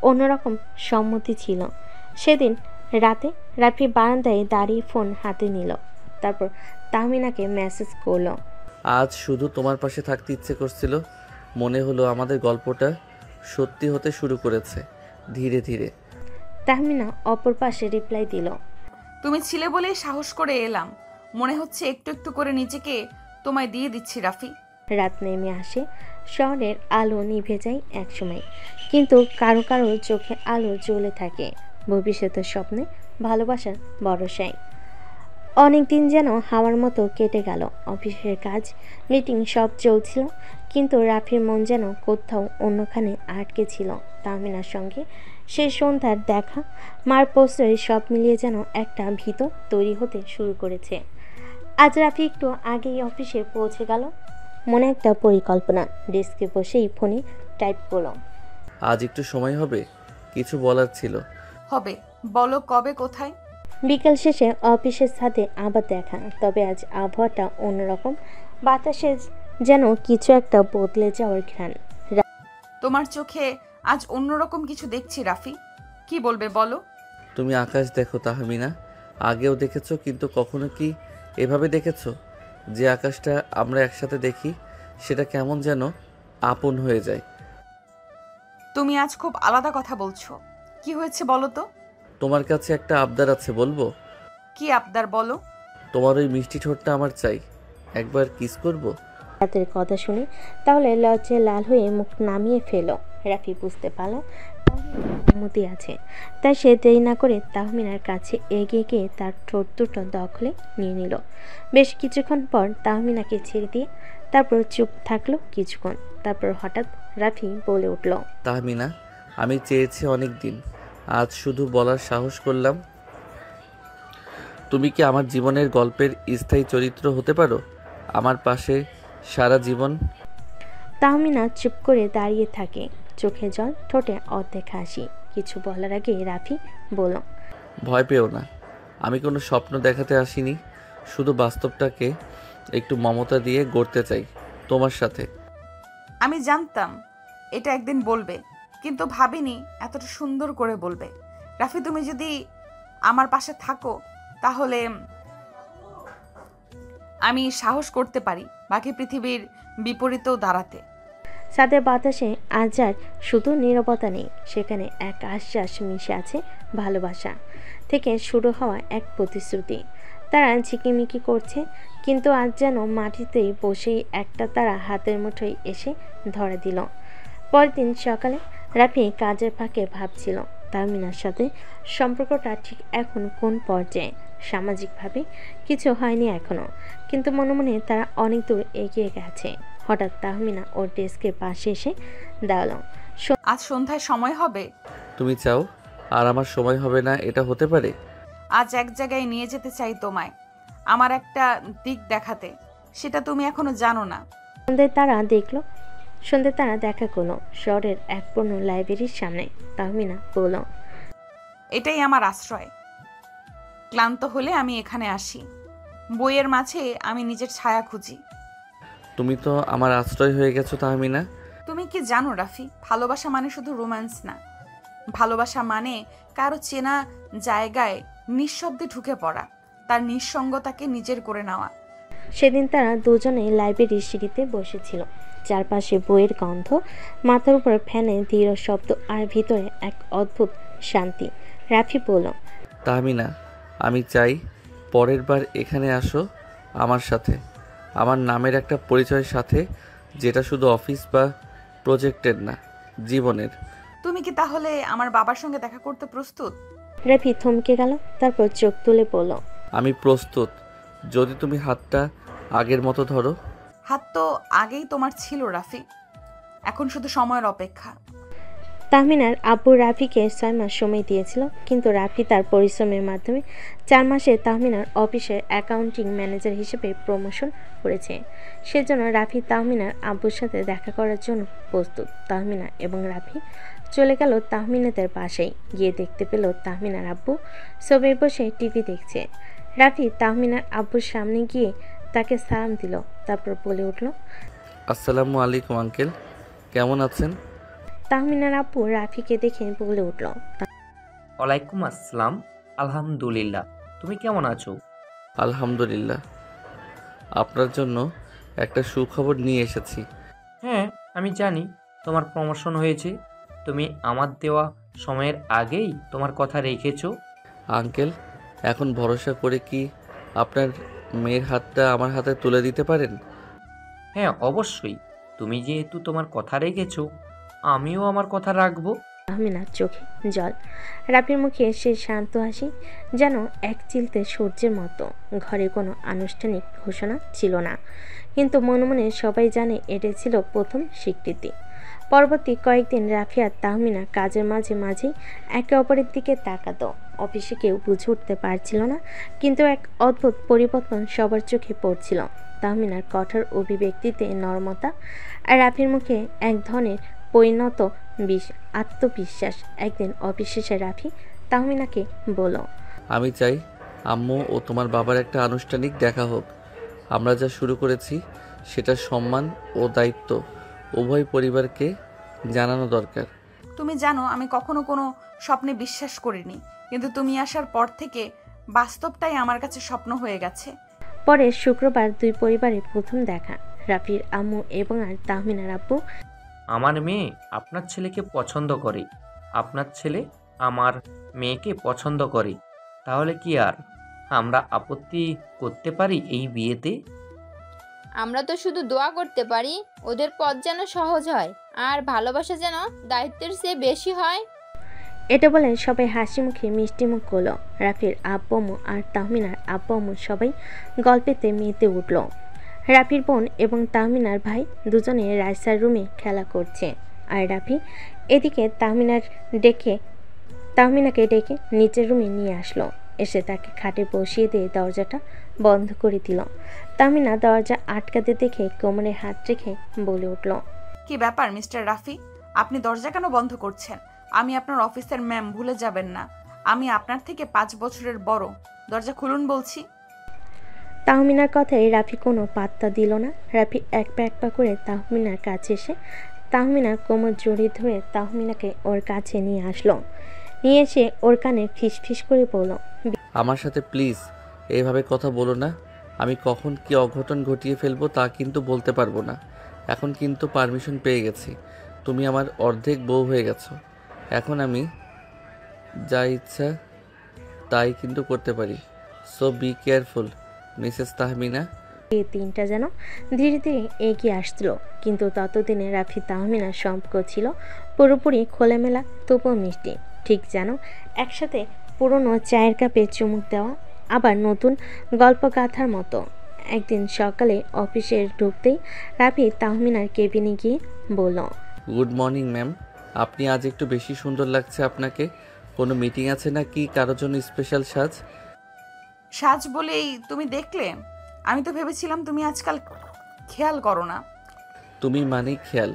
S3: অন্যরকম সম্মতি ছিল। সেদিন রাতে রাফি বারান্দায় দাঁড়িয়ে ফোন হাতে নিল, তারপর তাহমিনাকে মেসেজ করলো।
S1: আজ শুধু তোমার পাশে থাকতে ইচ্ছে করছিল। মনে হলো আমাদের গল্পটা সত্যি হতে শুরু করেছে ধীরে ধীরে।
S3: তাহমিনা অপর পাশে রিপ্লাই দিল,
S2: তুমি ছিলে বলেই সাহস করে এলাম। মনে হচ্ছে একটু একটু করে নিজেকে তোমায় দিয়ে দিচ্ছি রাফি।
S3: রাত নেমে আসে, শহরের আলো নিভে যায় একসময়, কিন্তু কারো কারো চোখে আলো জ্বলে থাকে ভবিষ্যতের স্বপ্নে, ভালোবাসার ভরসায়। অনেকদিন যেন হাওয়ার মতো কেটে গেল। অফিসের কাজ, মিটিং সব চলছিল, কিন্তু রাফির মন যেন কোথাও অন্যখানে আটকে ছিল। তাহমিনার সঙ্গে সেই সন্ধ্যার দেখা, মার প্রশ্রয়, সব মিলিয়ে যেন একটা ভীত তৈরি হতে শুরু করেছে। আজ রাফি একটু আগেই অফিসে পৌঁছে গেল। মনে একটা পরিকল্পনা, ডেস্কে বসেই ফোনে টাইপ করলো।
S1: আজ একটু সময় হবে, কিছু বলার ছিল।
S2: হবে, বলো কবে, কোথায়?
S3: বিকেল শেষে অফিসের সাথে আবার দেখা, তবে আজ আবহাওয়াটা অন্যরকম। বাতাসে যেন কিছু একটা বদলে যাওয়ার ঘ্রাণ।
S2: তোমার চোখে আজ অন্যরকম কিছু দেখছি রাফি, কি বলবে বলো?
S1: তুমি আকাশ দেখো তাহমিনা, আগেও দেখেছো, কিন্তু কখনো কি এভাবে দেখেছো? যে আকাশটা আমরা একসাথে দেখি সেটা কেমন যেন আপন হয়ে যায়।
S2: তুমি আজ খুব আলাদা কথা বলছো, কি হয়েছে বলো তো?
S1: তোমার কাছে একটা আবদার আছে, বলবো?
S2: কি আবদার বলো?
S1: তোমার ওই মিষ্টি ঠোঁটটা আমার চাই, একবার কিস করব।
S3: রাতের কথা শুনে তাহলে লজ্জায় লাল হয়ে মুখ নামিয়ে ফেলো। রাফি বুঝতে পারল অনুমতি আছে, তাই সে দেরি না করে তাহমিনার কাছে এগিয়ে গিয়ে তার ঠোঁট দুটো দখলে নিয়ে নিল। বেশ কিছুক্ষণ পর তাহমিনাকে ছেড়ে দিয়ে তারপর চুপ থাকলো কিছুক্ষণ। তারপর হঠাৎ রাফি বলে উঠল,
S1: তাহমিনা, আমি চেয়েছি অনেক দিন, আজ শুধু বলার সাহস করলাম। তুমি কি আমার জীবনের গল্পের স্থায়ী চরিত্র হতে পারো, আমার পাশে সারা জীবন?
S3: তাহমিনা চুপ করে দাঁড়িয়ে থাকে, চোখে জল, ঠোঁটে অর্ধেক হাসি। কিছু বলার আগে রাফি বলল,
S1: ভয় পেও না, আমি কোনো স্বপ্ন দেখাতে আসিনি, শুধু বাস্তবটাকে একটু মমতা দিয়ে গড়তে চাই তোমার সাথে।
S2: আমি জানতাম এটা একদিন বলবে, কিন্তু ভাবিনি এতটা সুন্দর করে বলবে। রাফি, তুমি যদি আমার পাশে থাকো তাহলে আমি সাহস করতে পারি বাকি পৃথিবীর বিপরীতেও দাঁড়াতে।
S3: ছাদের বাতাসে আজ আর শুধু নীরবতা নেই, সেখানে এক আশ্বাস মিশে আছে ভালোবাসা থেকে শুরু হওয়া এক প্রতিশ্রুতি। তারা ঝিকিমিকি করছে, কিন্তু আজ যেন মাটিতেই বসেই একটা তারা হাতের মুঠোয় এসে ধরে দিল। পরের দিন সকালে রাফি কাজের ফাঁকে ভাবছিল তাহমিনার সাথে সম্পর্কটা ঠিক এখন কোন পর্যায়ে। সামাজিকভাবে কিছু হয়নি এখনো, কিন্তু মনে মনে তারা অনেক দূর এগিয়ে গেছে। হঠাৎ তাহমিনা ওর ডেস্কের পাশে এসে দাঁড়ালো।
S2: আজ সন্ধ্যায় সময় হবে?
S1: তুমি চাও আর আমার সময় হবে না, এটা হতে পারে?
S2: আজ এক জায়গায় নিয়ে যেতে চাই তোমায়, আমার একটা দিক দেখাতে, সেটা তুমি এখনো জানো না।
S3: সন্ধ্যে তারা দেখা করলো শহরের এক পুরনো লাইব্রেরির সামনে। তাহমিনা বলল,
S2: এটাই আমার আশ্রয়। ক্লান্ত হলে আমি এখানে আসি, বইয়ের মাঝে আমি নিজের ছায়া খুঁজি।
S1: তুমি তো আমার আশ্রয় হয়ে গেছো তাহমিনা।
S2: তুমি কি জানো রাফি, ভালোবাসা মানে শুধু রোম্যান্স না। ভালোবাসা মানে কারো চেনা জায়গায় নিঃশব্দে ঢুকে পড়া, তার নিঃসঙ্গতাকে নিজের করে নেওয়া।
S3: সেদিন তারা দুজনে লাইব্রেরির সিঁড়িতে বসেছিল, চারপাশে বইয়ের গন্ধ, মাথার উপর ফ্যানের ধীর শব্দ, আর ভিতরে এক অদ্ভুত শান্তি। রাফি বলল,
S1: তাহমিনা, আমি চাই পরের বার এখানে আসো আমার সাথে, আমার নামের একটা পরিচয়ের সাথে, যেটা শুধু অফিস বা প্রজেক্টের না, জীবনের।
S2: তুমি কি তাহলে আমার বাবার সঙ্গে দেখা করতে প্রস্তুত?
S3: রাফি থমকে গেল, তারপর চোখ তুলে বলল,
S1: আমি প্রস্তুত, যদি তুমি হাতটা আগের মতো ধরো।
S2: হাত তো আগেই তোমার ছিল রাফি, এখন শুধু সময়ের অপেক্ষা।
S3: তাহমিনার আব্বু রাফিকে 6 মাস সময় দিয়েছিল, কিন্তু রাফি তার পরিশ্রমের মাধ্যমে 4 মাসে তাহমিনার অফিসের অ্যাকাউন্টিং ম্যানেজার হিসেবে প্রমোশন করেছে। সেজন্য রাফি তাহমিনার আব্বুর সাথে দেখা করার জন্য প্রস্তুত। তাহমিনা এবং রাফি চলে গেল তাহমিনাদের বাসায়। গিয়ে দেখতে পেল তাহমিনার আব্বু সবাই বসে টিভি দেখছে। রাফি তাহমিনার আব্বুর সামনে গিয়ে তাকে সালাম দিল, তারপর বলে উঠল,
S1: আসসালামু আলাইকুম আঙ্কেল, কেমন আছেন?
S3: তাহমিনার আব্বু রাফিকে দেখে বলে উঠল,
S6: ওয়ালাইকুম আসসালাম, আলহামদুলিল্লাহ। তুমি কেমন আছো?
S1: আলহামদুলিল্লাহ। আপনার জন্য একটা সুখবর নিয়ে এসেছি।
S6: হ্যাঁ, আমি জানি তোমার প্রমোশন হয়েছে। তুমি আমার দেওয়া সময়ের আগেই তোমার কথা রেখেছো।
S1: আঙ্কেল, এখন ভরসা করে কি আপনার মেয়ের হাতটা আমার হাতে তুলে দিতে পারেন?
S6: হ্যাঁ, অবশ্যই। তুমি যেহেতু তোমার কথা রেখেছো, আমিও আমার কথা রাখবো।
S3: তাহমিনার চোখে জল, রাফির মুখে সে শান্ত হাসি, যেন এক চিলতে সূর্যের মতো। ঘরে কোনো আনুষ্ঠানিক ঘোষণা ছিল না, কিন্তু মনে মনে সবাই জানে এটা ছিল প্রথম স্বীকৃতি। পরবর্তী কয়েকদিন রাফি আর তাহমিনা কাজের মাঝে মাঝেই একে অপরের দিকে তাকাতো। অফিসে কেউ বুঝে উঠতে পারছিল না, কিন্তু এক অদ্ভুত পরিবর্তন সবার চোখে পড়ছিল। তাহমিনার কঠোর অভিব্যক্তিতে নরমতা, আর রাফির মুখে এক ধরনের পরিণত আত্মবিশ্বাস। একদিন অফিস শেষে রাফি তাহমিনাকে বলল,
S1: আমি চাই আম্মু ও তোমার বাবার একটা আনুষ্ঠানিক দেখা হোক। আমরা যা শুরু করেছি সেটা সম্মান ও দায়িত্ব উভয় পরিবারকে জানানো দরকার।
S2: তুমি জানো আমি কখনো কোনো স্বপ্নে বিশ্বাস করিনি, কিন্তু তুমি আসার পর থেকে বাস্তবটাই আমার কাছে স্বপ্ন হয়ে গেছে।
S3: পরে শুক্রবার দুই পরিবারের প্রথম দেখা। রাফির আম্মু এবং আর তাহমিনার আব্বু,
S6: আমার মেয়ে আপনার ছেলেকে পছন্দ করে, আপনার ছেলে আমার মেয়েকে পছন্দ করে। তাহলে কি আর আমরা আপত্তি করতে পারি এই বিয়েতে?
S5: আমরা তো শুধু দোয়া করতে পারি ওদের পথ যেন সহজ হয়, আর ভালোবাসা যেন দায়িত্বের চেয়ে বেশি হয়।
S3: এটা বলে সবাই হাসি মুখে মিষ্টি মুখ করলো। রাফির আব্বু আম্মু আর তাহমিনার আব্বু আম্মু সবাই গল্পেতে মেতে উঠল। রাফির বোন এবং তাহমিনার ভাই দুজনে রাইসার রুমে খেলা করছে, আর রাফি এদিকে তাহমিনাকে ডেকে নিচের রুমে নিয়ে আসলো। এসে তাকে খাটে বসিয়ে দিয়ে দরজাটা বন্ধ করে দিল। তাহমিনা দরজা আটকাতে দেখে কোমরে হাত রেখে বলে উঠল,
S2: কি ব্যাপার মিস্টার রাফি, আপনি দরজা কেন বন্ধ করছেন? আমি আপনার অফিসের ম্যাম, ভুলে যাবেন না। আমি আপনার থেকে 5 বছরের বড়। দরজা খুলুন বলছি।
S3: তাহমিনার কথায় রাফি কোনো পাত্তা দিল না। রাফি এক পা করে তাহমিনার কাছে এসে তাহমিনার কোমর জড়িয়ে ধরে তাহমিনাকে ওর কাছে নিয়ে আসলো। নিয়ে এসে ওর কানে ফিস করে বলল,
S1: আমার সাথে প্লিজ এইভাবে কথা বলো না। আমি কখন কি অঘটন ঘটিয়ে ফেলবো তা কিন্তু বলতে পারবো না। এখন কিন্তু পারমিশন পেয়ে গেছি, তুমি আমার অর্ধেক বউ হয়ে গেছো। এখন আমি যা ইচ্ছা তাই কিন্তু করতে পারি। So be careful Mrs Tahmina.
S3: এই তিনটা যেন ধীরে ধীরে এগিয়ে আসছিল, কিন্তু ততদিনে রাফি তাহমিনার সম্পর্ক ছিল পুরোপুরি খোলামেলা, তবুও মিষ্টি। ঠিক যেন একসাথে পুরনো চায়ের কাপে চুমুক দেওয়া, আবার নতুন গল্প গাথার মতো। একদিন সকালে অফিসে ঢুকতেই রাফি তাহমিনার কেবিনে গিয়ে বলল,
S1: গুড মর্নিং ম্যাম, আপনি আজ একটু বেশি সুন্দর লাগছে আপনাকে। কোনো মিটিং আছে না কি কারোর জন্য স্পেশাল সাজ?
S2: সাজ বলেই তুমি দেখলে? আমি তো ভেবেছিলাম তুমি আজকাল খেয়াল করো না।
S1: তুমি মানে খেয়াল,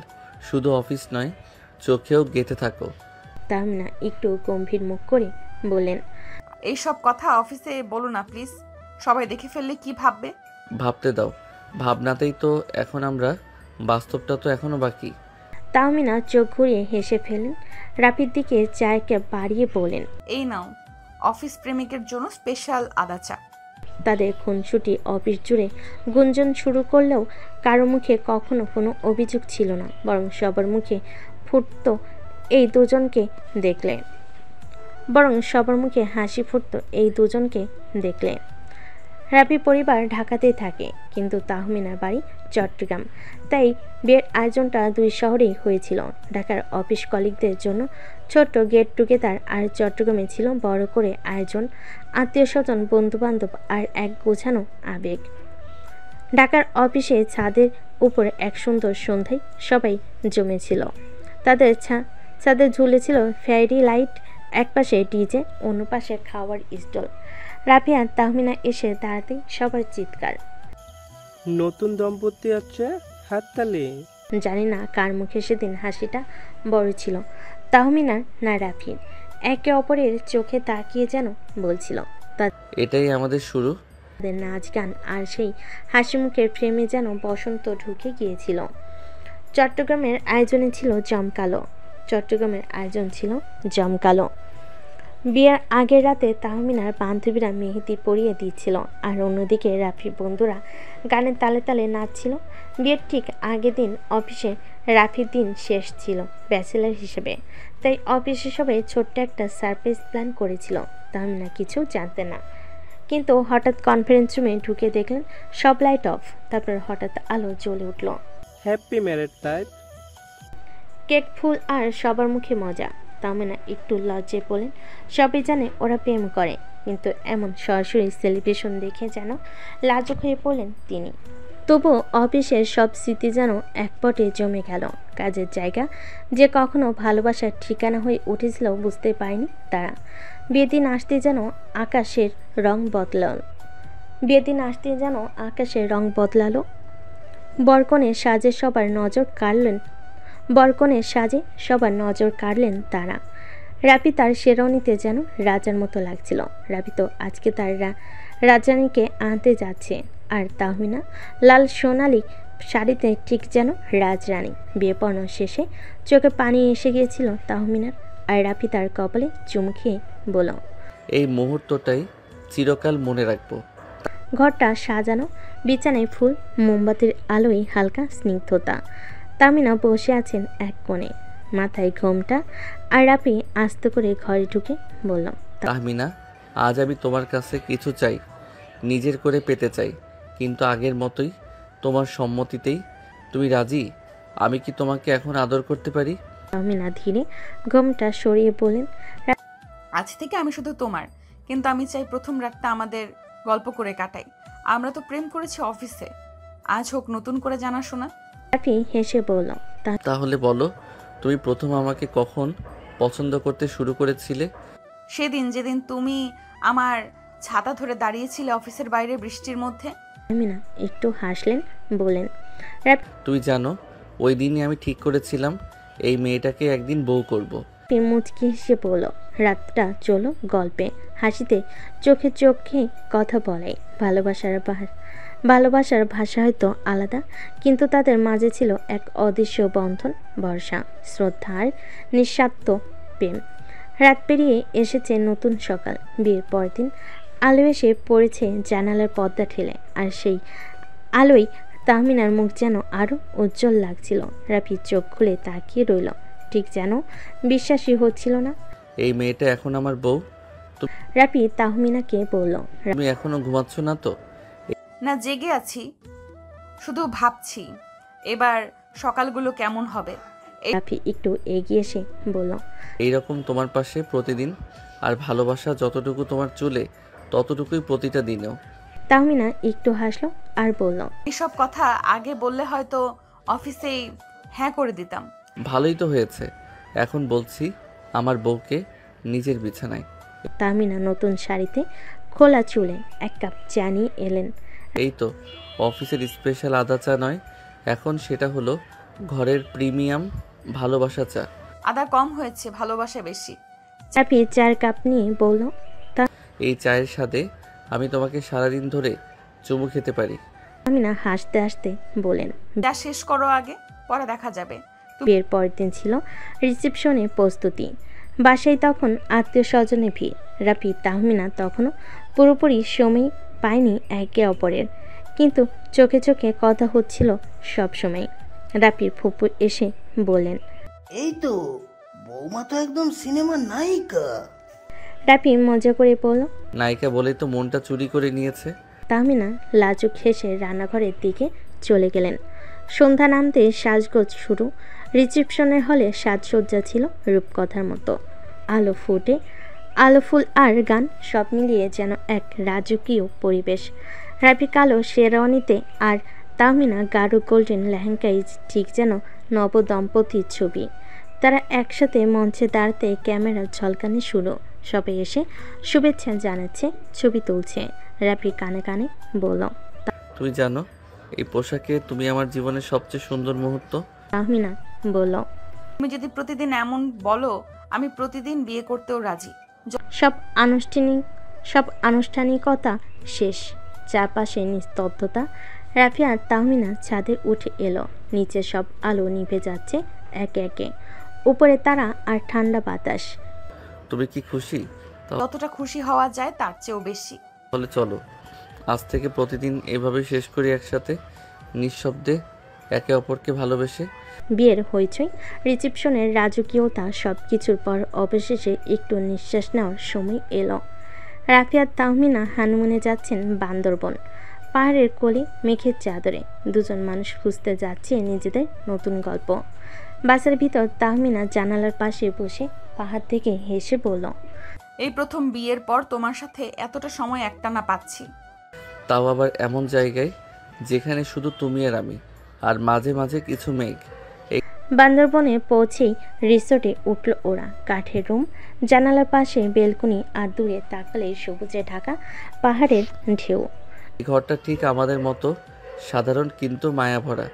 S1: শুধু অফিস নয় চোখেও গেঁথে থাকো।
S3: তাহমিনা একটু গম্ভীর মুখ করে বললেন,
S2: এই সব কথা অফিসে বলো না প্লিজ, সবাই দেখে ফেললে কি ভাববে?
S1: ভাবতে দাও, ভাবনাতেই তো এখন আমরা, বাস্তবটা তো এখনো বাকি।
S3: তাহমিনা চোখ ঘুরিয়ে হেসে ফেলেন। রাফির দিকে চায়ের কাপ বাড়িয়ে বলেন,
S2: এই নাও অফিস প্রেমিকের জন্য স্পেশাল আদা চা।
S3: তাদের খুনসুটি অফিস জুড়ে গুঞ্জন শুরু করলেও কারো মুখে কখনো কোনো অভিযোগ ছিল না, বরং সবার মুখে ফুটতো এই দুজনকে হাসি ফুটতো এই দুজনকে দেখলে। রাফি পরিবার ঢাকাতেই থাকে, কিন্তু তাহমিনার বাড়ি চট্টগ্রাম। তাই বিয়ের আয়োজনটা দুই শহরেই হয়েছিল। ঢাকার অফিস কলিগদের জন্য ছোট্ট গেট টুগেদার, আর চট্টগ্রামে ছিল বড় করে আয়োজন, আত্মীয় স্বজন, বন্ধুবান্ধব আর এক গোছানো আবেগ। ঢাকার অফিসে ছাদের উপরে এক সুন্দর সন্ধ্যায় সবাই জমেছিল। ছাদে ঝুলেছিল ফেয়ারি লাইট, একপাশে ডিজে, অন্য পাশে খাওয়ার স্টল। রাফি আর তাহমিনা এসে দাঁড়াতেই সবার চিৎকার।
S8: নতুন দম্পতি হচ্ছে, হাততালি।
S3: জানি না কার মুখে সেদিন হাসিটা বড় ছিল, তাহমিনার না রাফির। একে অপরের চোখে তাকিয়ে যেন বলছিল
S1: এটাই আমাদের শুরু।
S3: তাদের নাচ গান আর সেই হাসি মুখের ফ্রেমে যেন বসন্ত ঢুকে গিয়েছিল। চট্টগ্রামের আয়োজন ছিল জমকালো। বিয়ের আগের রাতে তাহমিনার বান্ধবীরা মেহেদি পরিয়ে দিচ্ছিল, আর অন্যদিকে রাফির বন্ধুরা গানের তালে তালে নাচছিল। বিয়ের ঠিক আগের দিন অফিসে রাফির দিন শেষ ছিল ব্যাচেলার হিসেবে, তাই অফিসে সবাই ছোট্ট একটা সারপ্রাইজ প্ল্যান করেছিল। তাহমিনা কিছু জানতে না, কিন্তু হঠাৎ কনফারেন্স রুমে ঢুকে দেখলেন সব লাইট অফ। তারপর হঠাৎ আলো জ্বলে উঠল।
S8: Happy married life.
S3: কেক, ফুল আর সবার মুখে মজা। তাহমিনা একটু লজ্জায় বলেন সবাই জানে ওরা প্রেম করে, কিন্তু এমন সরাসরি সেলিব্রেশন দেখে যেন লাজুক হয়ে পড়লেন তিনি। তবুও অফিসের সব স্মৃতি যেন একপটে জমে গেল। কাজের জায়গা যে কখনো ভালোবাসার ঠিকানা হয়ে উঠেছিল বুঝতে পারেনি তারা। বিয়ের দিন আসতে যেন আকাশের রং বদলালো। বরকনের সাজে সবার নজর কাড়লেন তারা। রাফি তার শেরওয়ানিতে যেন রাজার মতো লাগছিল। রাফি তো আজকে তার রাজরানীকে আনতে যাচ্ছে, আর তাহমিনা লাল সোনালি শাড়িতে ঠিক যেন রাজরানী। বিয়ে পড়ানো শেষে চোখে পানি এসে গিয়েছিল তাহমিনার, আর রাফি তার কপালে চুমু খেয়ে বলল,
S1: এই মুহূর্তটাই চিরকাল মনে রাখবো।
S3: ঘরটা সাজানো, বিছানায় ফুল, মোমবাতির আলোয় হালকা স্নিগ্ধতা। তাহমিনা বসে আছেন এক কোণে, মাথায় ঘোমটা, আর রাফি আস্তে করে ঘরে ঢুকে বলল,
S1: তাহমিনা, আজ আমি তোমার কাছে কিছু চাই, নিজের করে পেতে চাই, কিন্তু আগের মতোই, তোমার সম্মতিতেই। তুমি রাজি? আমি কি তোমাকে এখন আদর করতে পারি?
S3: তাহমিনা ধীরে ঘোমটা সরিয়ে বলেন,
S2: আজ থেকে আমি শুধু তোমার, কিন্তু আমি চাই প্রথম রাতটা আমাদের গল্প করে কাটাই। আমরা তো প্রেম করেছি অফিসে, আজ হোক নতুন করে জানাশোনা।
S3: রাফি হেসে বলল,
S1: তাহলে বলো, তুমি প্রথম আমাকে কখন পছন্দ করতে শুরু করেছিলে?
S2: সেদিন যেদিন তুমি আমার ছাতা ধরে দাঁড়িয়েছিলে অফিসের বাইরে বৃষ্টির মধ্যে।
S3: তাহমিনা একটু হাসলেন, বলেন,
S1: তুই জানো, ওই দিনই আমি ঠিক করেছিলাম এই মেয়েটাকে একদিন বউ করব।
S3: মুচকি হেসে বলল, রাতটা চলো গল্পে, হাসিতে, চোখে চোখে কথা বলাই। ভালোবাসার ভাষা হয়তো আলাদা, কিন্তু তাদের মাঝে ছিল এক অদৃশ্য বন্ধন, ভরসা, শ্রদ্ধার নিঃস্বার্থ প্রেম। রাত পেরিয়ে এসেছে নতুন সকাল। বিয়ের পরের দিন আলো এসে পড়েছে জানালার পর্দা ঠেলে, আর সেই আলোয় তাহমিনার মুখ যেন আরও উজ্জ্বল লাগছিল। রাফি চোখ খুলে তাকিয়ে রইল, ঠিক যেন বিশ্বাসই হচ্ছিল না।
S1: এই মেয়েটা এখন আমার বউ?
S3: রাফি তাহমিনাকে বলল,
S1: তুমি এখনো ঘুমাচ্ছ না তো?
S2: না, জেগে আছি, শুধু ভাবছি এবার সকালগুলো কেমন হবে।
S3: রাফি একটু এগিয়ে এসে বলল,
S1: এইরকম তোমার পাশে প্রতিদিন, আর ভালোবাসা যতটুকু তোমার চুলে ততটুকুই প্রতিটা দিনেও।
S3: তাহমিনা একটু হাসলো আর বলল,
S2: এসব কথা আগে বললে হয়তো অফিসেই হ্যাঁ করে দিতাম।
S1: ভালোই তো হয়েছে, এখন বলছি আমার বউকে নিজের বিছানায়।
S3: তাহমিনা নতুন শাড়িতে, খোলা চুলে এক কাপ চা নিয়ে এলেন।
S1: এই তো অফিসের স্পেশাল আদা চা নয়, এখন সেটা হলো ঘরের প্রিমিয়াম ভালোবাসা চা।
S2: আদা কম হয়েছে, ভালোবাসা বেশি।
S3: রাফি 4 কাপ নিয়ে বলল,
S1: এই চায়ের সাথে আমি তোমাকে সারাদিন ধরে চুমু খেতে পারি।
S3: তাহমিনা হাসতে হাসতে বলেন,
S2: যা শেষ করো আগে, পরে দেখা যাবে।
S3: বিয়ের পরের দিন ছিল রিসেপশনের প্রস্তুতি। বাসায় তখন আত্মীয় স্বজনের ভিড়। রাফি তাহমিনা তখনও পুরোপুরি সময় পায়নি একে অপরের, কিন্তু চোখে চোখে কথা হচ্ছিল সব সময়। রাফির ফুপু এসে বললেন,
S11: এই তো বৌমা তো একদম সিনেমার নায়িকা।
S3: রাফি মজা করে বলল,
S1: নায়িকা বলে তো মনটা চুরি করে নিয়েছে।
S3: তাহমিনা লাজুক হেসে রান্নাঘরের দিকে চলে গেলেন। সন্ধ্যা নামতে সাজগোজ শুরু। রিসেপশনের হলে সাজসজ্জা ছিল রূপকথার মতো। আলো ফুটে, আলো ফুল আর গান সব মিলিয়ে যেন এক রাজকীয় পরিবেশ। রাফি কালো শেরওয়ানিতে আর তাহমিনা গাঢ় গোল্ডেন লেহেঙ্গায়, ঠিক যেন নবদম্পতির ছবি। তারা একসাথে মঞ্চে দাঁড়াতে ক্যামেরার ঝলকানি শুরু। সবাই এসে শুভেচ্ছা জানাচ্ছে, ছবি তুলছে। রাফি কানে কানে বলল,
S1: তুমি জানো এই পোশাকে তুমি আমার জীবনের সবচেয়ে সুন্দর মুহূর্ত।
S3: তাহমিনা বলল,
S2: তুমি যদি প্রতিদিন এমন বলো, আমি প্রতিদিন বিয়ে করতেও রাজি।
S3: সব আনুষ্ঠানিকতা শেষ। চারপাশে নিস্তব্ধতা। রাফি আর তাহমিনা ছাদে উঠে এলো। নিচে সব আলো নিভে যাচ্ছে একে একে। উপরে তারা আর ঠান্ডা বাতাস।
S1: তুমি কি খুশি?
S2: যতটা খুশি হওয়া যায় তার চেয়েও বেশি।
S1: তাহলে চলো আজ থেকে প্রতিদিন এভাবে শেষ করি একসাথে, নিঃশব্দে, একে অপরকে ভালোবেসে।
S3: বিয়ের হইচই, রিসেপশনের রাজকীয়তা সব কিছুর পর অবশেষে একটু নিঃশ্বাস নেওয়ার সময় এলো। রাফি আর তাহমিনা হানিমুনে যাচ্ছেন বান্দরবন। পাহাড়ের কোলে মেঘের চাদরে দুজন মানুষ খুঁজতে যাচ্ছে নিজেদের নতুন গল্প। বাসের ভিতর তাহমিনা জানালার পাশে বসে পাহাড় থেকে হেসে বলল,
S2: এই প্রথম বিয়ের পর তোমার সাথে এতটা সময় একটানা পাচ্ছি।
S1: তাও আবার এমন জায়গায় যেখানে শুধু তুমি আর আমি, আর মাঝে মাঝে কিছু মেঘ।
S3: বান্দরবনে পৌঁছেই রিসোর্টে উঠল ওরা। কাঠের রুম, জানালার পাশে বেলকনি, আর দূরে তাকালে সবুজে ঢাকা পাহাড়ের ঢেউ।
S1: এই ঘরটা ঠিক আমাদের মতো সাধারণ কিন্তু মায়া ভরা।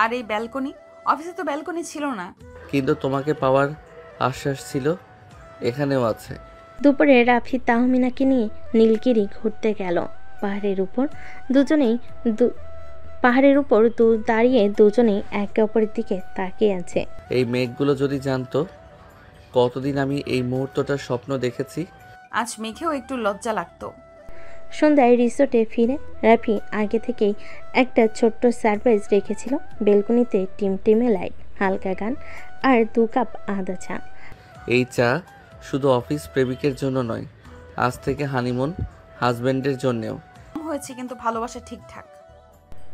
S2: আর এই ব্যালকনি? অফিসে তো ব্যালকনি ছিল না।
S1: কিন্তু তোমাকে পাওয়ার আশ্বাস ছিল, এখানেও আছে।
S3: দুপুরে রাফি তাহমিনাকে নিয়ে নীলগিরি ঘুরতে গেল। পাহাড়ের উপর দাঁড়িয়ে দুজনেই একে অপরের দিকে তাকিয়ে আছে।
S1: এই মেঘগুলো যদি জানতো কতদিন আমি এই মুহূর্তটার স্বপ্ন দেখেছি।
S2: আজ মেঘেও একটু লজ্জা লাগতো।
S3: সন্ধ্যায় রিসোর্টে ফিরে রাফি আগে থেকেই একটা ছোট্ট সারপ্রাইজ রেখেছিল। বেলকনিতে টিমটিমে লাইট, হালকা গান আর 2 কাপ আদা চা।
S1: এই চা শুধু অফিস প্রেমিকের জন্য নয়, আজ থেকে হানিমুন হাজবেন্ডের জন্যেও
S2: হয়েছে, কিন্তু ভালোবাসা ঠিকঠাক।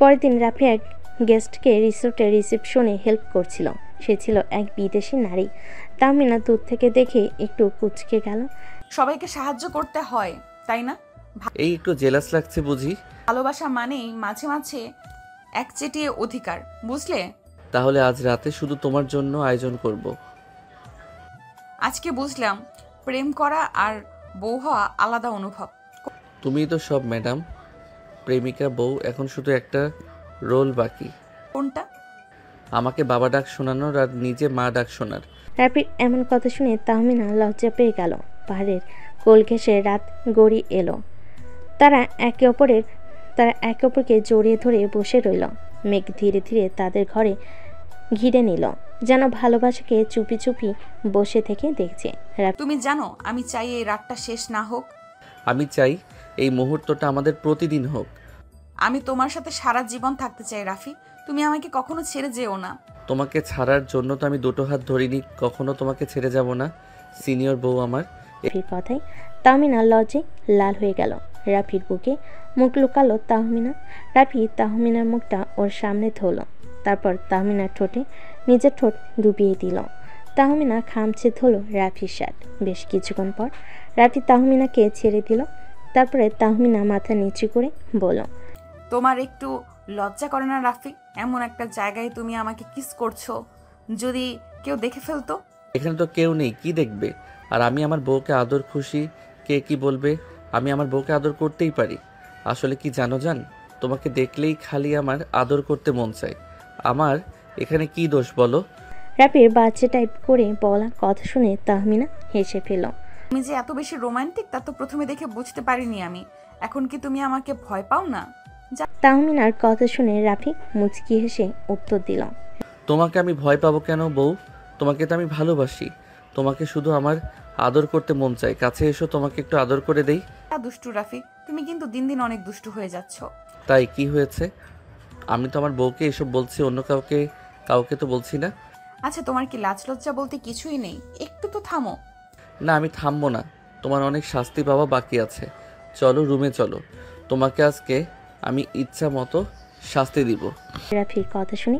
S3: পরের দিন রাফি এক গেস্টকে রিসোর্টের রিসেপশনে হেল্প করছিল। সে ছিল এক বিদেশি নারী। তাহমিনা দূর থেকে দেখে একটু কুঁচকে গেল।
S2: সবাইকে সাহায্য করতে হয়, তাই না?
S1: এই একটু জেলাস লাগছে বুঝি।
S2: ভালোবাসা মানেই মাঝে মাঝে একচেটিয়ে অধিকার, বুঝলে?
S1: তাহলে আজ রাতে শুধু তোমার জন্য আয়োজন করব।
S2: আজকে বুঝলাম প্রেম করা আর বউ হওয়া আলাদা অনুভব।
S1: তুমিই তো সব ম্যাডাম। প্রেমিকা বউ, এখন শুধু একটা রোল বাকি।
S2: কোনটা?
S3: আমাকে
S1: বাবা ডাক শোনানোর আর নিজে মা ডাক শোনার।
S3: রাফির এমন কথা শুনে তাহমিনা লজ্জা পেয়ে গেল। পাহাড়ের কোল ঘেঁষে রাত গড়িয়ে এলো। তারা একে অপরকে জড়িয়ে ধরে বসে রইল। মেঘ ধীরে ধীরে তাদের ঘরে ঘিরে নিল, যেন ভালোবাসাকে চুপি চুপি বসে থেকে দেখছে।
S2: তুমি জানো আমি চাই এই রাতটা শেষ না হোক।
S1: আমি চাই এই মুহূর্তটা আমাদের প্রতিদিন হোক।
S2: আমি তোমার সাথে সারা জীবন থাকতে চাই রাফি। তুমি আমাকে কখনো ছেড়ে যেও না।
S1: তোমাকে ছাড়ার জন্য তো আমি 2 হাত ধরিনি, কখনো তোমাকে ছেড়ে যাব না সিনিয়র বউ আমার।
S3: রাফির কথায় তাহমিনা লজ্জায় লাল হয়ে গেল। রাফির বুকে মুখ লুকালো তাহমিনা। রাফি তাহমিনার মুখটা ওর সামনে ধরল, তারপর তাহমিনার ঠোঁটে নিজের ঠোঁট ডুবিয়ে দিল। তাহমিনা খামচে ধরল রাফির শার্ট। বেশ কিছুক্ষণ পর রাফি তাহমিনাকে ছেড়ে দিল। তারপরে তাহমিনা মাথা নিচু করে বলল,
S2: তোমার একটু লজ্জা করে না রাফি? এমন একটা জায়গায় তুমি আমাকে কিস করছো, যদি কেউ দেখে ফেলতো?
S1: এখানে তো কেউ নেই, কি দেখবে? আর আমি আমার বউকে আদর খুশি, কে কি বলবে? আমি আমার বউকে আদর করতেই পারি। আসলে কি জানো জান, তোমাকে দেখলেই খালি আমার আদর করতে মন চায়। আমার এখানে কি দোষ বলো?
S3: রাফির বাচ্চা টাইপ করে বলা কথা শুনে তাহমিনা হেসে ফেল।
S2: তুমি যে এত বেশি রোমান্টিক তা তো প্রথমে দেখে বুঝতে পারিনি আমি। এখন কি তুমি আমাকে ভয় পাও না?
S3: তাহমিনার কথা শুনে রাফি মুচকি হেসে উত্তর দিল,
S1: তোমাকে আমি ভয় পাবো কেন বউ? তোমাকে তো আমি ভালোবাসি। তোমাকে শুধু আমার আদর করতে মন চায়। কাছে এসো, তোমাকে একটু আদর করে দেই।
S2: দুষ্টু রাফি, তুমি কিন্তু দিন দিন অনেক দুষ্টু হয়ে যাচ্ছ।
S1: তাই কি হয়েছে? আমি তো আমার বউকে এসব বলছি, অন্য কাউকে তো বলছি না।
S2: আচ্ছা, তোমার কি লাজ লজ্জা বলতে কিছুই নেই? একটু তো থামো।
S1: না, আমি থামবো না। তোমার অনেক শাস্তি পাওয়া বাকি আছে। চলো রুমে চলো, তোমাকে আজকে আমি ইচ্ছা মতো শাস্তি দিব।
S3: রাফির কথা শুনে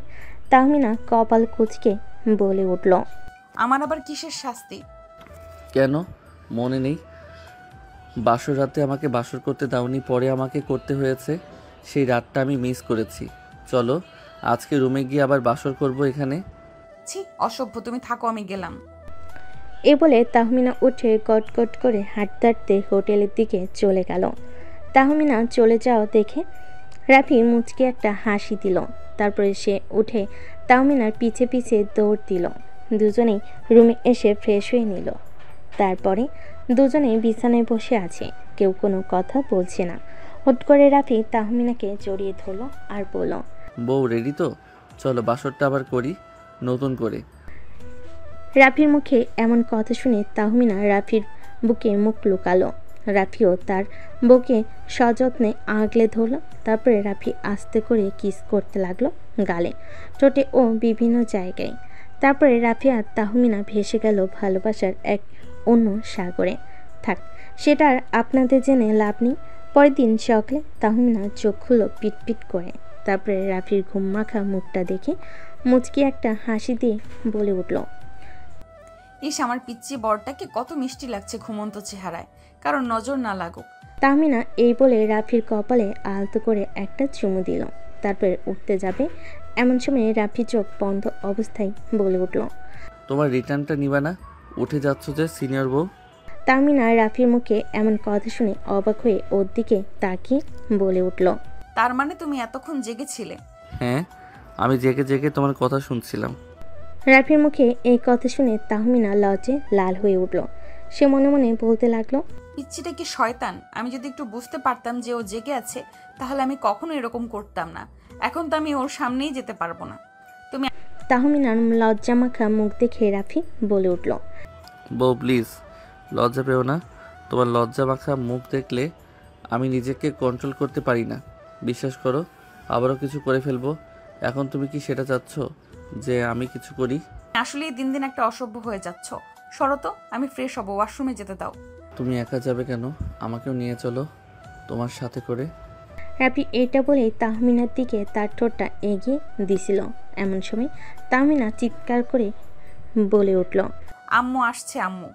S3: তাহমিনা কপাল কুঁচকে বলে উঠল,
S2: আমার আবার কিসের শাস্তি?
S1: কেন মনে নেই? বাসর রাতে আমাকে বাসর করতে দাওনি, পরে আমাকে করতে হয়েছে। সেই রাতটা আমি মিস করেছি। চলো আজকে রুমে গিয়ে আবার বাসর করব এখানে।
S2: ছি অসভ্য, তুমি থাকো, আমি গেলাম।
S3: এ বলে তাহমিনা উঠে কটকট করে হাঁটতে হাঁটতে হোটেলের দিকে চলে গেল। তাহমিনা চলে যাওয়া দেখে রাফি মুচকে একটা হাসি দিল। তারপরে সে উঠে তাহমিনার পিছে পিছে দৌড় দিল। দুজনেই রুমে এসে ফ্রেশ হয়ে নিল। তারপরে দুজনেই বিছানায় বসে আছে, কেউ কোনো কথা বলছে না। হুট করে রাফি তাহমিনাকে জড়িয়ে ধরল আর বলল,
S1: বউ রেডি তো? চলো বাসরটা আবার করি নতুন করে।
S3: রাফির মুখে এমন কথা শুনে তাহমিনা রাফির বুকে মুখ লুকালো। রাফিও তার বউকে সযত্নে আগলে ধরল। তারপরে রাফি আস্তে করে কিস করতে লাগলো গালে, ঠোঁটে ও বিভিন্ন জায়গায়। তারপরে রাফি আর তাহমিনা ভেসে গেল ভালোবাসার এক অন্য সাগরে। থাক, সেটা আর আপনাদের জেনে লাভ নেই। পরের দিন সকালে তাহমিনা চোখ খুলল পিটপিট করে। তারপরে রাফির ঘুম মাখা মুখটা দেখে মুচকি একটা হাসি দিয়ে বলে উঠল,
S2: ইস, আমার পিচ্চি বরটাকে কত মিষ্টি লাগছে ঘুমন্ত চেহারায়, কারণ নজর না লাগুক।
S3: তাহমিনা এই বলে রাফির কপালে আলতো করে একটা চুমু দিল। তারপরে উঠতে যাবে এমন সময় রাফি চোখ বন্ধ অবস্থায় বলে উঠল,
S1: তোমার রিটার্নটা নিবা না? উঠে যাচ্ছ যে সিনিয়র বউ।
S3: তাহমিনা রাফির মুখে এমন কথা শুনে অবাক হয়ে ওর দিকে তাকিয়ে বলে উঠল,
S2: তার মানে তুমি এতক্ষণ জেগেছিলে?
S1: হ্যাঁ, আমি জেগে জেগে তোমার কথা শুনছিলাম।
S3: রাফির মুখে এই কথা শুনে তাহমিনা লজ্জে লাল হয়ে উঠল। সে মনে মনে বলতে লাগলো,
S2: পিচ্চিটা কি শয়তান! আমি যদি একটু বুঝতে পারতাম যে ও জেগে আছে, তাহলে আমি কখনো এরকম করতাম না। এখন তো আমি ওর সামনেই যেতে পারবো না। তুমি
S3: তাহমিনার লজ্জা মাখা মুখ দেখে রাফি বলে উঠল,
S1: বউ প্লিজ লজ্জা পেও না। তোমার লজ্জা মাখা মুখ দেখলে আমি নিজেকে কন্ট্রোল করতে পারি না। বিশ্বাস করো, আবারও কিছু করে ফেলবো। এখন তুমি কি সেটা চাচ্ছ যে আমি কিছু করি?
S2: আসলেই দিন দিন একটা অসভ্য হয়ে যাচ্ছ। সরো তো, আমি ফ্রেশ হব, ওয়াশরুমে যেতে দাও।
S1: তুমি একা যাবে কেন? আমাকেও নিয়ে চলো তোমার সাথে করে।
S3: রাফি এটা বলেই তাহমিনার দিকে তার ঠোঁটটা এগিয়ে দিছিল। এমন সময় তাহমিনা চিৎকার করে বলে উঠল,
S2: আম্মু আসছে, আম্মু।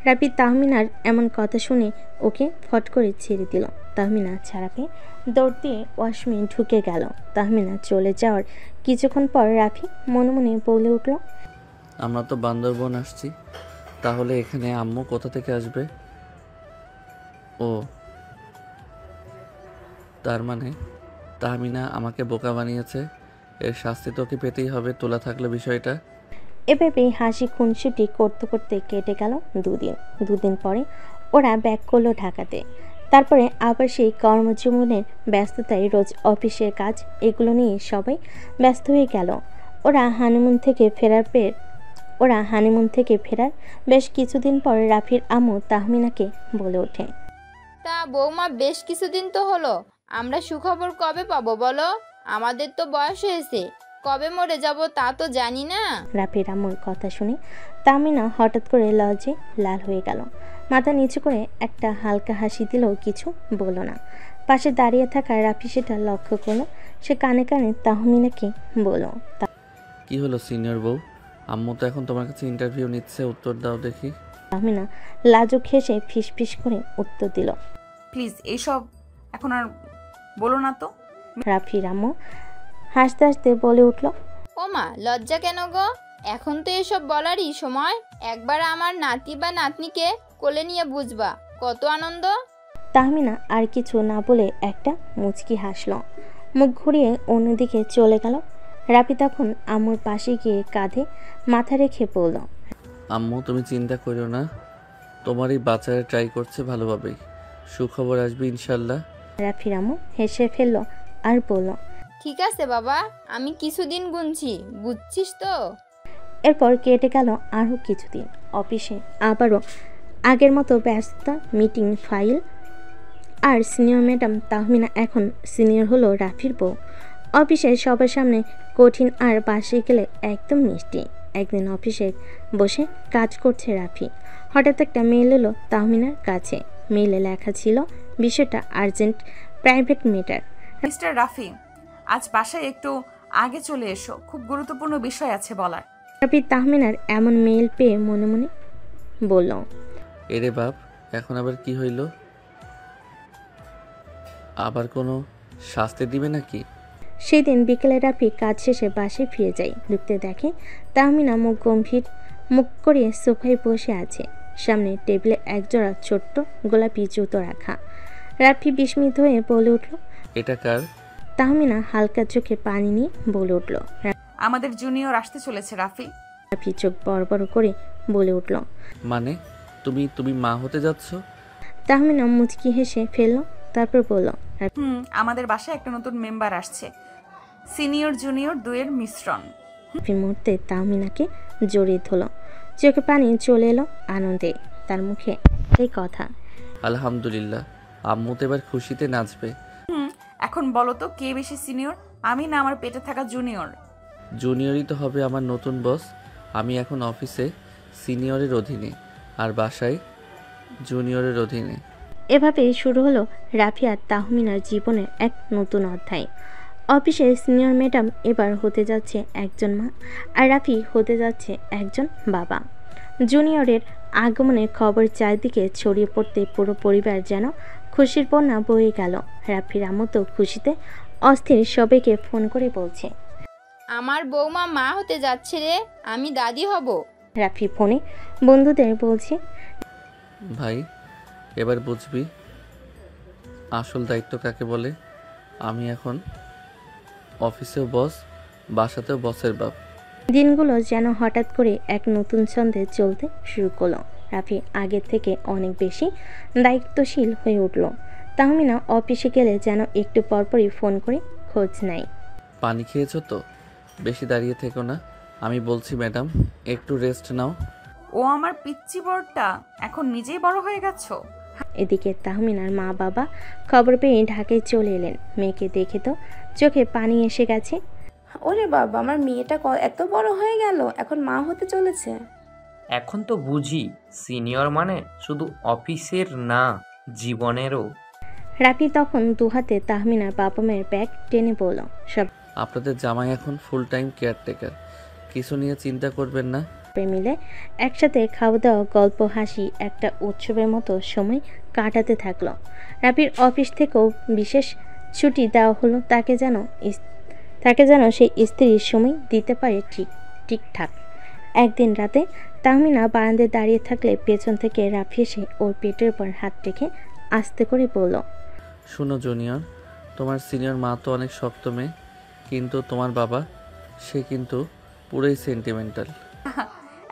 S3: রাফি তাহমিনার এমন কথা শুনে ওকে ফট করে ছেড়ে দিল। তাহমিনা ছাড়া পেয়ে দৌড় দিয়ে ওয়াশরুমে ঢুকে গেল। তাহমিনা চলে যাওয়ার কিছুক্ষণ পর রাফি মনে মনে বলে উঠল,
S1: আমরা তো বান্দরবন আসছি, তাহলে এখানে আম্মু কোথা থেকে আসবে? ও তার মানে তাহমিনা আমাকে বোকা বানিয়েছে। এর শাস্তি তোকে পেতেই হবে, তোলা থাকলে বিষয়টা।
S3: এভাবে হাসি খুনসুটি করতে করতে কেটে গেল দুদিন পরে ওরা ব্যাক করলো ঢাকাতে। তারপরে আবার সেই কর্মজীবনের ব্যস্ততায় রোজ অফিসের কাজ এগুলো নিয়ে সবাই ব্যস্ত হয়ে গেল। ওরা হানিমুন থেকে ফেরার বেশ কিছুদিন পর রাফির আম্মু তাহমিনাকে বলে ওঠে,
S5: তা বৌমা, বেশ কিছুদিন তো হলো, আমরা সুখবর কবে পাবো বলো? আমাদের তো বয়স হয়েছে, কবে মরে যাব তা তো জানি না।
S3: রাফির আম্মুর কথা শুনে তাহমিনা হঠাৎ করে লজ্জে লাল হয়ে গেল। মাথা নিচু করে একটা হালকা হাসি দিলেও কিছু বলল না। পাশে দাঁড়িয়ে থাকা রাফি সেটা লক্ষ্য করলো। সে কানে কানে তাহমিনাকে বলল,
S1: কি হলো সিনিয়র বউ? আম্মু তো এখন তোমার কাছে ইন্টারভিউ নিচ্ছে, উত্তর দাও দেখি।
S3: তাহমিনা লাজুক হেসে ফিসফিস করে উত্তর দিল,
S2: প্লিজ এইসব এখন আর বলো না তো।
S3: রাফির আম্মু হাসতে হাসতে বলে উঠল,
S5: ও মা, লজ্জা কেন গো? এখন তো এসব বলারই সময়। একবার আমার নাতি বা নাতনিকে কোলে নিয়ে বুঝবা কত আনন্দ।
S3: তাহমিনা আর কিছু না বলে একটা মুচকি হাসলো, মুখ ঘুরিয়ে অন্যদিকে চলে গেল। রাফি তখন আম্মুর পাশে গিয়ে কাঁধে মাথা রেখে বলল,
S1: আম্মু তুমি চিন্তা করো না, তোমারই বাচ্চারা ট্রাই করছে ভালোভাবেই, সুখবর আসবে ইনশাল্লাহ।
S3: রাফির আম্মু হেসে ফেলল আর বলল,
S5: ঠিক আছে বাবা, আমি কিছুদিন গুনছি, বুঝছিস তো?
S3: এরপর কেটে গেল আরও কিছুদিন। অফিসে আবারও আগের মতো ব্যস্ততা, মিটিং, ফাইল। আর সিনিয়র ম্যাডাম তাহমিনা এখন সিনিয়র হলো রাফির বউ। অফিসে সবার সামনে কঠিন আর বাসে গেলে একদম মিষ্টি। একদিন অফিসে বসে কাজ করছে রাফি, হঠাৎ একটা মেল এলো তাহমিনার কাছে। মেলে লেখা ছিল বিষয়টা urgent, private matter.
S2: Mister Rafi, আজ বাসায় একটু আগে চলে এসো, খুব গুরুত্বপূর্ণ বিষয় আছে বলার।
S3: রাফি তাহমিনার এমন মেল পেয়ে মনে মনে বলল,
S1: এরে বাপ, এখন আবার কি হইল? আবার কোনো শাস্তি দিবে নাকি?
S3: সেই দিন বিকেলে রাফি কাজ শেষে বাসায় ফিরে যায়। ঢুকতে দেখে তাহমিনা মুখ গম্ভীর মুখ করে সোফায় বসে আছে। সামনে টেবিলে একজোড়া ছোট্ট গোলাপি জুতো রাখা। রাফি বিস্মিত হয়ে বলে উঠল,
S1: এটা কার?
S3: তাহমিনা হালকা চোখে পানি নিয়ে বলে উঠল,
S2: আমাদের জুনিয়র আসতে চলেছে রাফি।
S3: রাফি চোখ বড় বড় করে বলে উঠল,
S1: মানে তুমি মা হতে যাচ্ছ?
S3: তাহমিনা মুচকি হেসে ফেলল, তারপর বলল,
S2: আমাদের বাসায় একটা নতুন মেম্বার আসছে, সিনিয়র জুনিয়র দুয়ের মিশ্রণ।
S3: রাফি মুহূর্তে তাহমিনাকে জড়িয়ে ধরল, চোখে পানি চলে এলো আনন্দে। তার মুখে এই কথা,
S1: আলহামদুলিল্লাহ, আম্মু তো এবার খুশিতে নাচবে।
S2: এখন বলো তো কে বেশি সিনিয়র, আমি না আমার পেটে থাকা জুনিয়র?
S1: জুনিয়রই তো হবে আমার নতুন বস। আমি এখন অফিসে সিনিয়রের অধীনে আর বাসায় জুনিয়রের অধীনে।
S3: এভাবেই শুরু হলো রাফি আর তাহমিনার জীবনের এক নতুন অধ্যায়। অফিসের সিনিয়র ম্যাডাম এবার হতে যাচ্ছে একজন মা, আর রাফি হতে যাচ্ছে একজন বাবা। জুনিয়রের আগমনের খবর চারদিকে ছড়িয়ে পড়তে পুরো পরিবার যেন খুশির বন্যা বয়ে গেল। রাফির আম্মু তো খুশিতে অস্থির, সবাইকে ফোন করে বলছে,
S5: আমার বৌমা মা হতে যাচ্ছে রে, আমি দাদি হব।
S3: রাফি ফোনে বন্ধুদের বলছে,
S1: ভাই এবার বুঝবি আসল দায়িত্ব কাকে বলে। আমি এখন অফিসেও বস, বাসাতেও বসের বাপ।
S3: দিনগুলো যেন হঠাৎ করে এক নতুন ছন্দে চলতে শুরু করলো। রাফি আগের থেকে অনেক বেশি দায়িত্বশীল হয়ে উঠল। তাহমিনা অফিসে গেলে যেন একটু পরপরই ফোন করে খোঁজ নেয়।
S1: পানি খেয়েছো তো? বেশি দাঁড়িয়ে থেকো না। আমি বলছি ম্যাডাম, একটু রেস্ট নাও।
S2: ও আমার পিচ্চি বড়টা, এখন নিজেই বড় হয়ে গেছো।
S3: এদিকে তাহমিনার মা বাবা খবর পেয়ে ঢাকায় চলে এলেন। মেয়েকে দেখে তো চোখে পানি এসে গেছে।
S10: ওরে বাবা, আমার মেয়েটা এত বড় হয়ে গেল, এখন মা হতে চলেছে।
S6: এখন তো বুঝি সিনিয়র মানে শুধু অফিসের না, জীবনেরও।
S3: রাফি তখন দুহাতে তাহমিনার বাবা মায়ের ব্যাগ টেনে বলল, সব
S1: আপনাদের জামাই এখন ফুল টাইম কেয়ারটেকার, কিছু নিয়ে চিন্তা করবেন না।
S3: মিলে একসাথে খাওয়া দাওয়া, গল্প, হাসি একটা উৎসবের মতো সময় কাটাতে থাকলো। রাফির অফিস থেকেও বিশেষ ছুটি দেওয়া হলো, তাকে যেন সেই স্ত্রীর সময় দিতে পারে ঠিকঠাক। একদিন রাতে তাহমিনা বারান্দায় দাঁড়িয়ে থাকলে পেছন থেকে রাফি এসে ওর পেটের উপর হাত রেখে আস্তে করে বলল,
S1: শোনো জুনিয়র, তোমার সিনিয়র মা তো অনেক শক্ত মেয়ে, কিন্তু তোমার বাবা সে কিন্তু পুরোই সেন্টিমেন্টাল।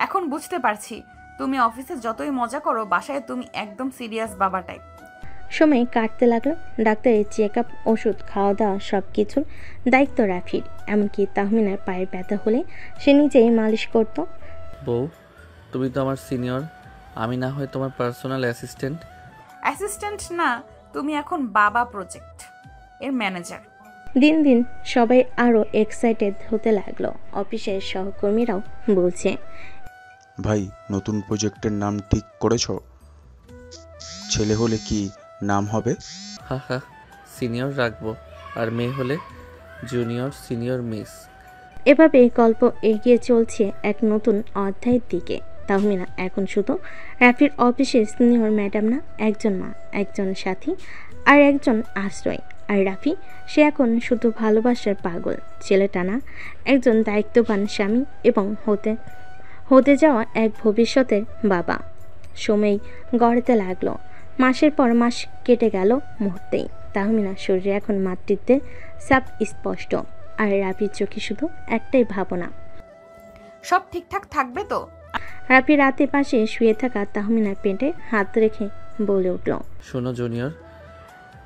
S2: এখন বুঝতে পারছি, তুমি অফিসে যতই মজা করো, বাসায় তুমি একদম সিরিয়াস বাবা টাইপ।
S3: সময় কাটতে লাগলো। ডাক্তারের চেক আপ, ওষুধ, খাওয়া দাওয়া সব কিছুর দায়িত্ব রাফির। এমনকি তাহমিনার পায়ের ব্যথা হলে সে নিজেই মালিশ করত।
S1: বউ, তুমি তো আমার সিনিয়র, আমি না হয় তোমার পার্সোনাল অ্যাসিস্ট্যান্ট।
S2: অ্যাসিস্ট্যান্ট না, তুমি এখন বাবা প্রজেক্ট এর ম্যানেজার।
S3: দিন দিন সবাই আরও এক্সাইটেড হতে লাগলো। অফিসের সহকর্মীরাও বলছে,
S9: ভাই নতুন প্রজেক্টের নাম ঠিক করেছ? ছেলে হলে কি নাম হবে?
S1: হা হা, সিনিয়র রাখবো, আর মেয়ে হলে জুনিয়র, সিনিয়র, মিস।
S3: এভাবে গল্প এগিয়ে চলছে এক নতুন অধ্যায়ের দিকে। তাহমিনা এখন শুধু রাফির অফিসের সিনিয়র ম্যাডাম না, একজন মা, একজন সাথী আর একজন আশ্রয়। আর রাফি, সে এখন শুধু ভালোবাসার পাগল। ছেলেটা না, একজন দায়িত্ববান স্বামী এবং হতে যাওয়া এক ভবিষ্যতের বাবা। সময় গড়াতে লাগলো। মাসের পর মাস কেটে গেল মুহূর্তেই। তাহমিনার শরীরে এখন মাতৃত্বের ছাপ স্পষ্ট, আর রাফির চোখে শুধু একটাই ভাবনা,
S2: সব ঠিকঠাক থাকবে তো?
S3: রাফি রাতে পাশে শুয়ে থাকা তাহমিনার পেটে হাত রেখে বলে উঠল,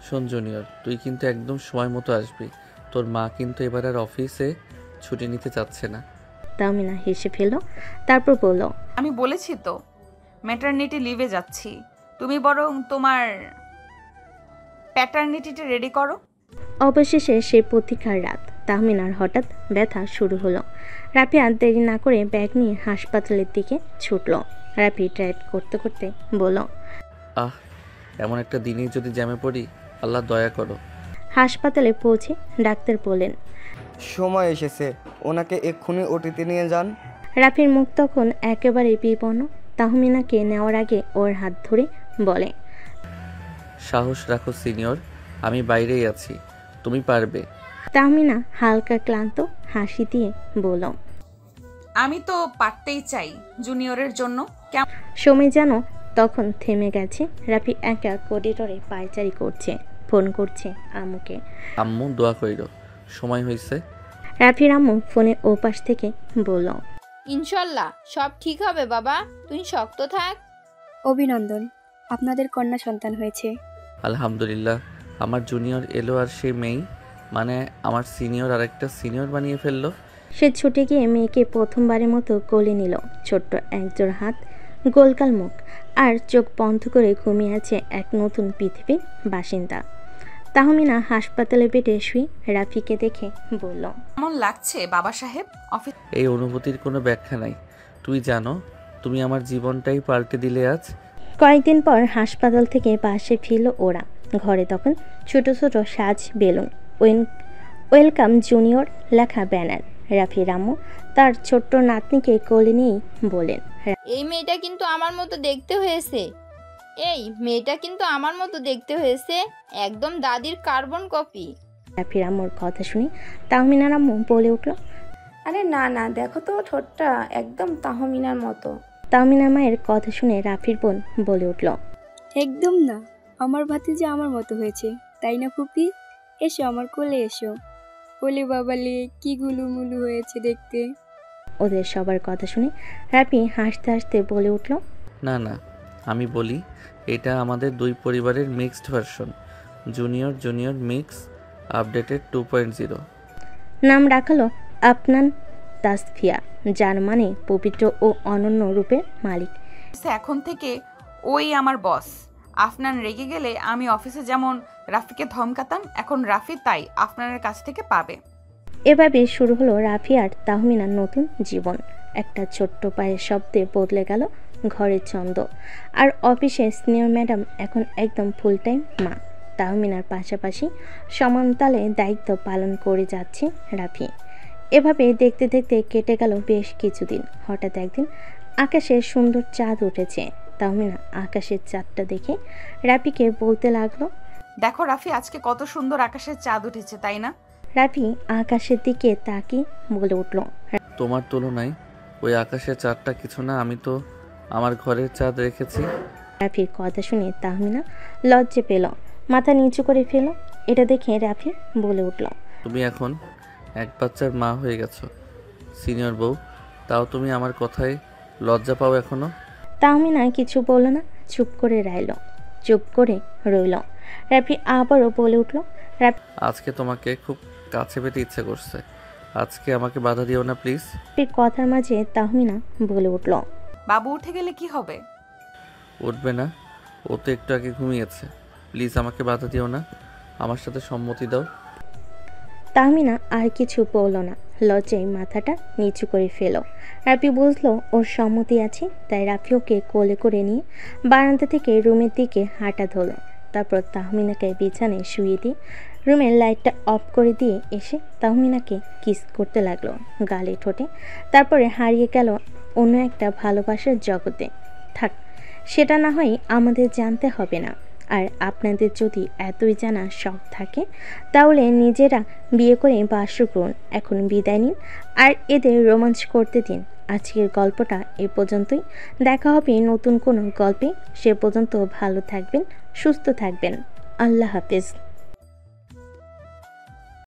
S1: শোন জুনিয়র, তুই কিন্তু একদম সময় মতো আসবি। তোর মা কিন্তু এবার আর অফিসে ছুটি নিতে চাচ্ছে না।
S3: তাহমিনা হেসে ফেলল, তারপর বলল,
S2: আমি বলেছি তো ম্যাটারনিটি লিভে যাচ্ছি, তুমি বরং তোমার প্যাটার্নিটিটা রেডি করো।
S3: অবশেষে সেই প্রতীক্ষার রাত। তাহমিনার হঠাৎ ব্যথা শুরু হলো। রাফি আর দেরি না করে ব্যাগ নিয়ে হাসপাতালের দিকে ছুটল। রাফি ড্রাইভ করতে করতে বলল,
S1: আহ, এমন একটা দিনেই যদি জ্যামে পড়ি, আল্লাহ দয়া করো।
S3: হাসপাতালে পৌঁছে ডাক্তার বললেন,
S12: সময় এসেছে, ওনাকে এক্ষুনি ওটিতে নিয়ে যান।
S3: রাফির মুখ তখন একেবারে বিপন্ন। তাহমিনাকে নেওয়ার আগে ওর হাত ধরে বলে,
S1: সাহস রাখো সিনিয়র, আমি বাইরেই আছি, তুমি পারবে।
S3: তাহমিনা হালকা ক্লান্ত হাসি দিয়ে বলল।
S2: আমি তো পারতেই চাই জুনিয়রের জন্য।
S3: সময় যেন তখন থেমে গেছে। রাফি একা করিডোরে পায়চারি করছে, ফোন করছে আম্মুকে।
S1: আম্মু দোয়া কইর, সময় হয়েছে।
S3: রাফির আম্মু ফোনের ওপাশ থেকে বলল,
S5: ইনশাল্লাহ সব ঠিক হবে বাবা, তুই শক্ত থাক।
S13: অভিনন্দন, আপনাদের কন্যা সন্তান হয়েছে।
S1: আলহামদুলিল্লাহ। আমার জুনিয়র এলো আর সে মেয়ে, মানে আমার সিনিয়র আরেকটা সিনিয়র বানিয়ে ফেললো।
S3: সে ছুটে গিয়ে মেয়েকে প্রথমবারের মতো কোলে নিল। ছোট্ট একজোড় হাত, গোলগাল মুখ, আর চোখ বন্ধ করে ঘুমিয়ে আছে এক নতুন পৃথিবীর বাসিন্দা। তাহমিনা হাসপাতালে বেডে শুয়ে রাফিকে দেখে বলল,
S2: কেমন লাগছে বাবা সাহেব? অফিস
S1: এই অনুভূতির কোনো ব্যাখ্যা নাই। তুই জানো, তুমি আমার জীবনটাই পাল্টে দিলে আজ।
S3: কয়েকদিন পর হাসপাতাল থেকে বাসে ফিরল ওরা। ঘরে তখন ছোট ছোট সাজ বেলুন, ওয়েলকাম জুনিয়র লেখা ব্যানার। রাফি রামু তার ছোট্ট নাতনিকে কোলে নিয়েই বলেন,
S5: এই মেয়েটা কিন্তু আমার মতো দেখতে হয়েছে, এই মেয়েটা কিন্তু আমার মতো দেখতে হয়েছে, একদম দাদির কার্বন কপি।
S3: রাফি রামুর কথা শুনে তাহমিনা রামু বলে উঠল,
S10: আরে না না, দেখো তো ঠোঁটটা একদম তাহমিনার মতো।
S3: তাহমিনা মায়ের কথা শুনে রাফির বোন বলে উঠল,
S13: একদম না, আমার ভাতিজা আমার মতো হয়েছে, তাই না ফুপি? এসো আমার কোলে এসো। কোলে বাবালে কি গুলুমুলু হয়েছে দেখতে।
S3: ওদের সবার কথা শুনে রাফি হাসতে হাসতে বলে উঠল,
S1: না না, আমি বলি এটা আমাদের দুই পরিবারের mixed version, junior junior mix updated 2.0।
S3: নাম রাখালো আপনান তাসফিয়া, যার মানে পবিত্র ও অনন্য রূপের মালিক।
S2: এখন থেকে ওই আমার বস। আফনান রেগে গেলে আমি অফিসে যেমন রাফিকে ধমকাতাম, এখন রাফি তাই আফনানের কাছ থেকে পাবে।
S3: এভাবে শুরু হলো রাফি আর তাহমিনার নতুন জীবন। একটা ছোট্ট পায়ের শব্দে বদলে গেল ঘরের ছন্দ। আর অফিসে সিনিয়র ম্যাডাম এখন একদম ফুল টাইম মা। তাহমিনার পাশাপাশি সমানতালে দায়িত্ব পালন করে যাচ্ছে রাফি। এভাবে দেখতে দেখতে কেটে গেল বেশ কিছুদিন। হঠাৎ একদিন আকাশে সুন্দর চাঁদ উঠেছে। তাহমিনা আকাশের চাঁদটা দেখে রাফিকে বলতে লাগলো,
S2: দেখো রাফি, আজকে কত সুন্দর আকাশের চাঁদ উঠেছে, তাই না?
S3: রাফি আকাশের দিকে তাকিয়ে বলে উঠল,
S1: তোমার তুলনায় ওই আকাশের চাঁদটা কিছু না, আমি তো আমার ঘরের চাঁদ রেখেছি।
S3: রাফির কথা শুনে তাহমিনা লজ্জে পেল, মাথা নিচু করে ফেল। এটা দেখে রাফি বলে উঠল,
S1: তুমি এখন এক বাচ্চার মা হয়ে গেছো, সিনিয়র বউ, তাও তুমি আমার কথায় লজ্জা পাও এখনো?
S3: তাহমিনা কিছু বলল না, চুপ করে রইল। রাফি আবারও বলে উঠল,
S1: আজকে তোমাকে খুব কাছে পেতে ইচ্ছে করছে, আজকে আমাকে বাধা দিও না প্লিজ।
S3: রাফির কথার মাঝে তাহমিনা বলে উঠল,
S2: বাবু উঠে গেলে কি হবে?
S1: উঠবে না, ও তো একটু আগে ঘুমিয়েছে, প্লিজ আমাকে বাধা দিও না, আমার সাথে সম্মতি দাও।
S3: তাহমিনা আর কিছু বলল না, লজ্জায় মাথাটা নিচু করে ফেল। রাফি বুঝলো ওর সম্মতি আছে, তাই রাফি ওকে কোলে করে নিয়ে বারান্দা থেকে রুমের দিকে হাঁটা ধরল। তারপর তাহমিনাকে বিছানায় শুয়ে দিয়ে রুমের লাইটটা অফ করে দিয়ে এসে তাহমিনাকে কিস করতে লাগলো গালে ঠোঁটে। তারপরে হারিয়ে গেল অন্য একটা ভালোবাসার জগতে। থাক, সেটা না হয় আমাদের জানতে হবে না। আর আপনাদের যদি এতই জানা শখ থাকে তাহলে নিজেরা বিয়ে করে বাসর করুন। এখন বিদায় নিন আর এদের রোমাঞ্চ করতে দিন। আজকের গল্পটা এ পর্যন্তই। দেখা হবে নতুন কোনো গল্পে। সে পর্যন্ত ভালো থাকবেন, সুস্থ থাকবেন। আল্লাহ হাফেজ।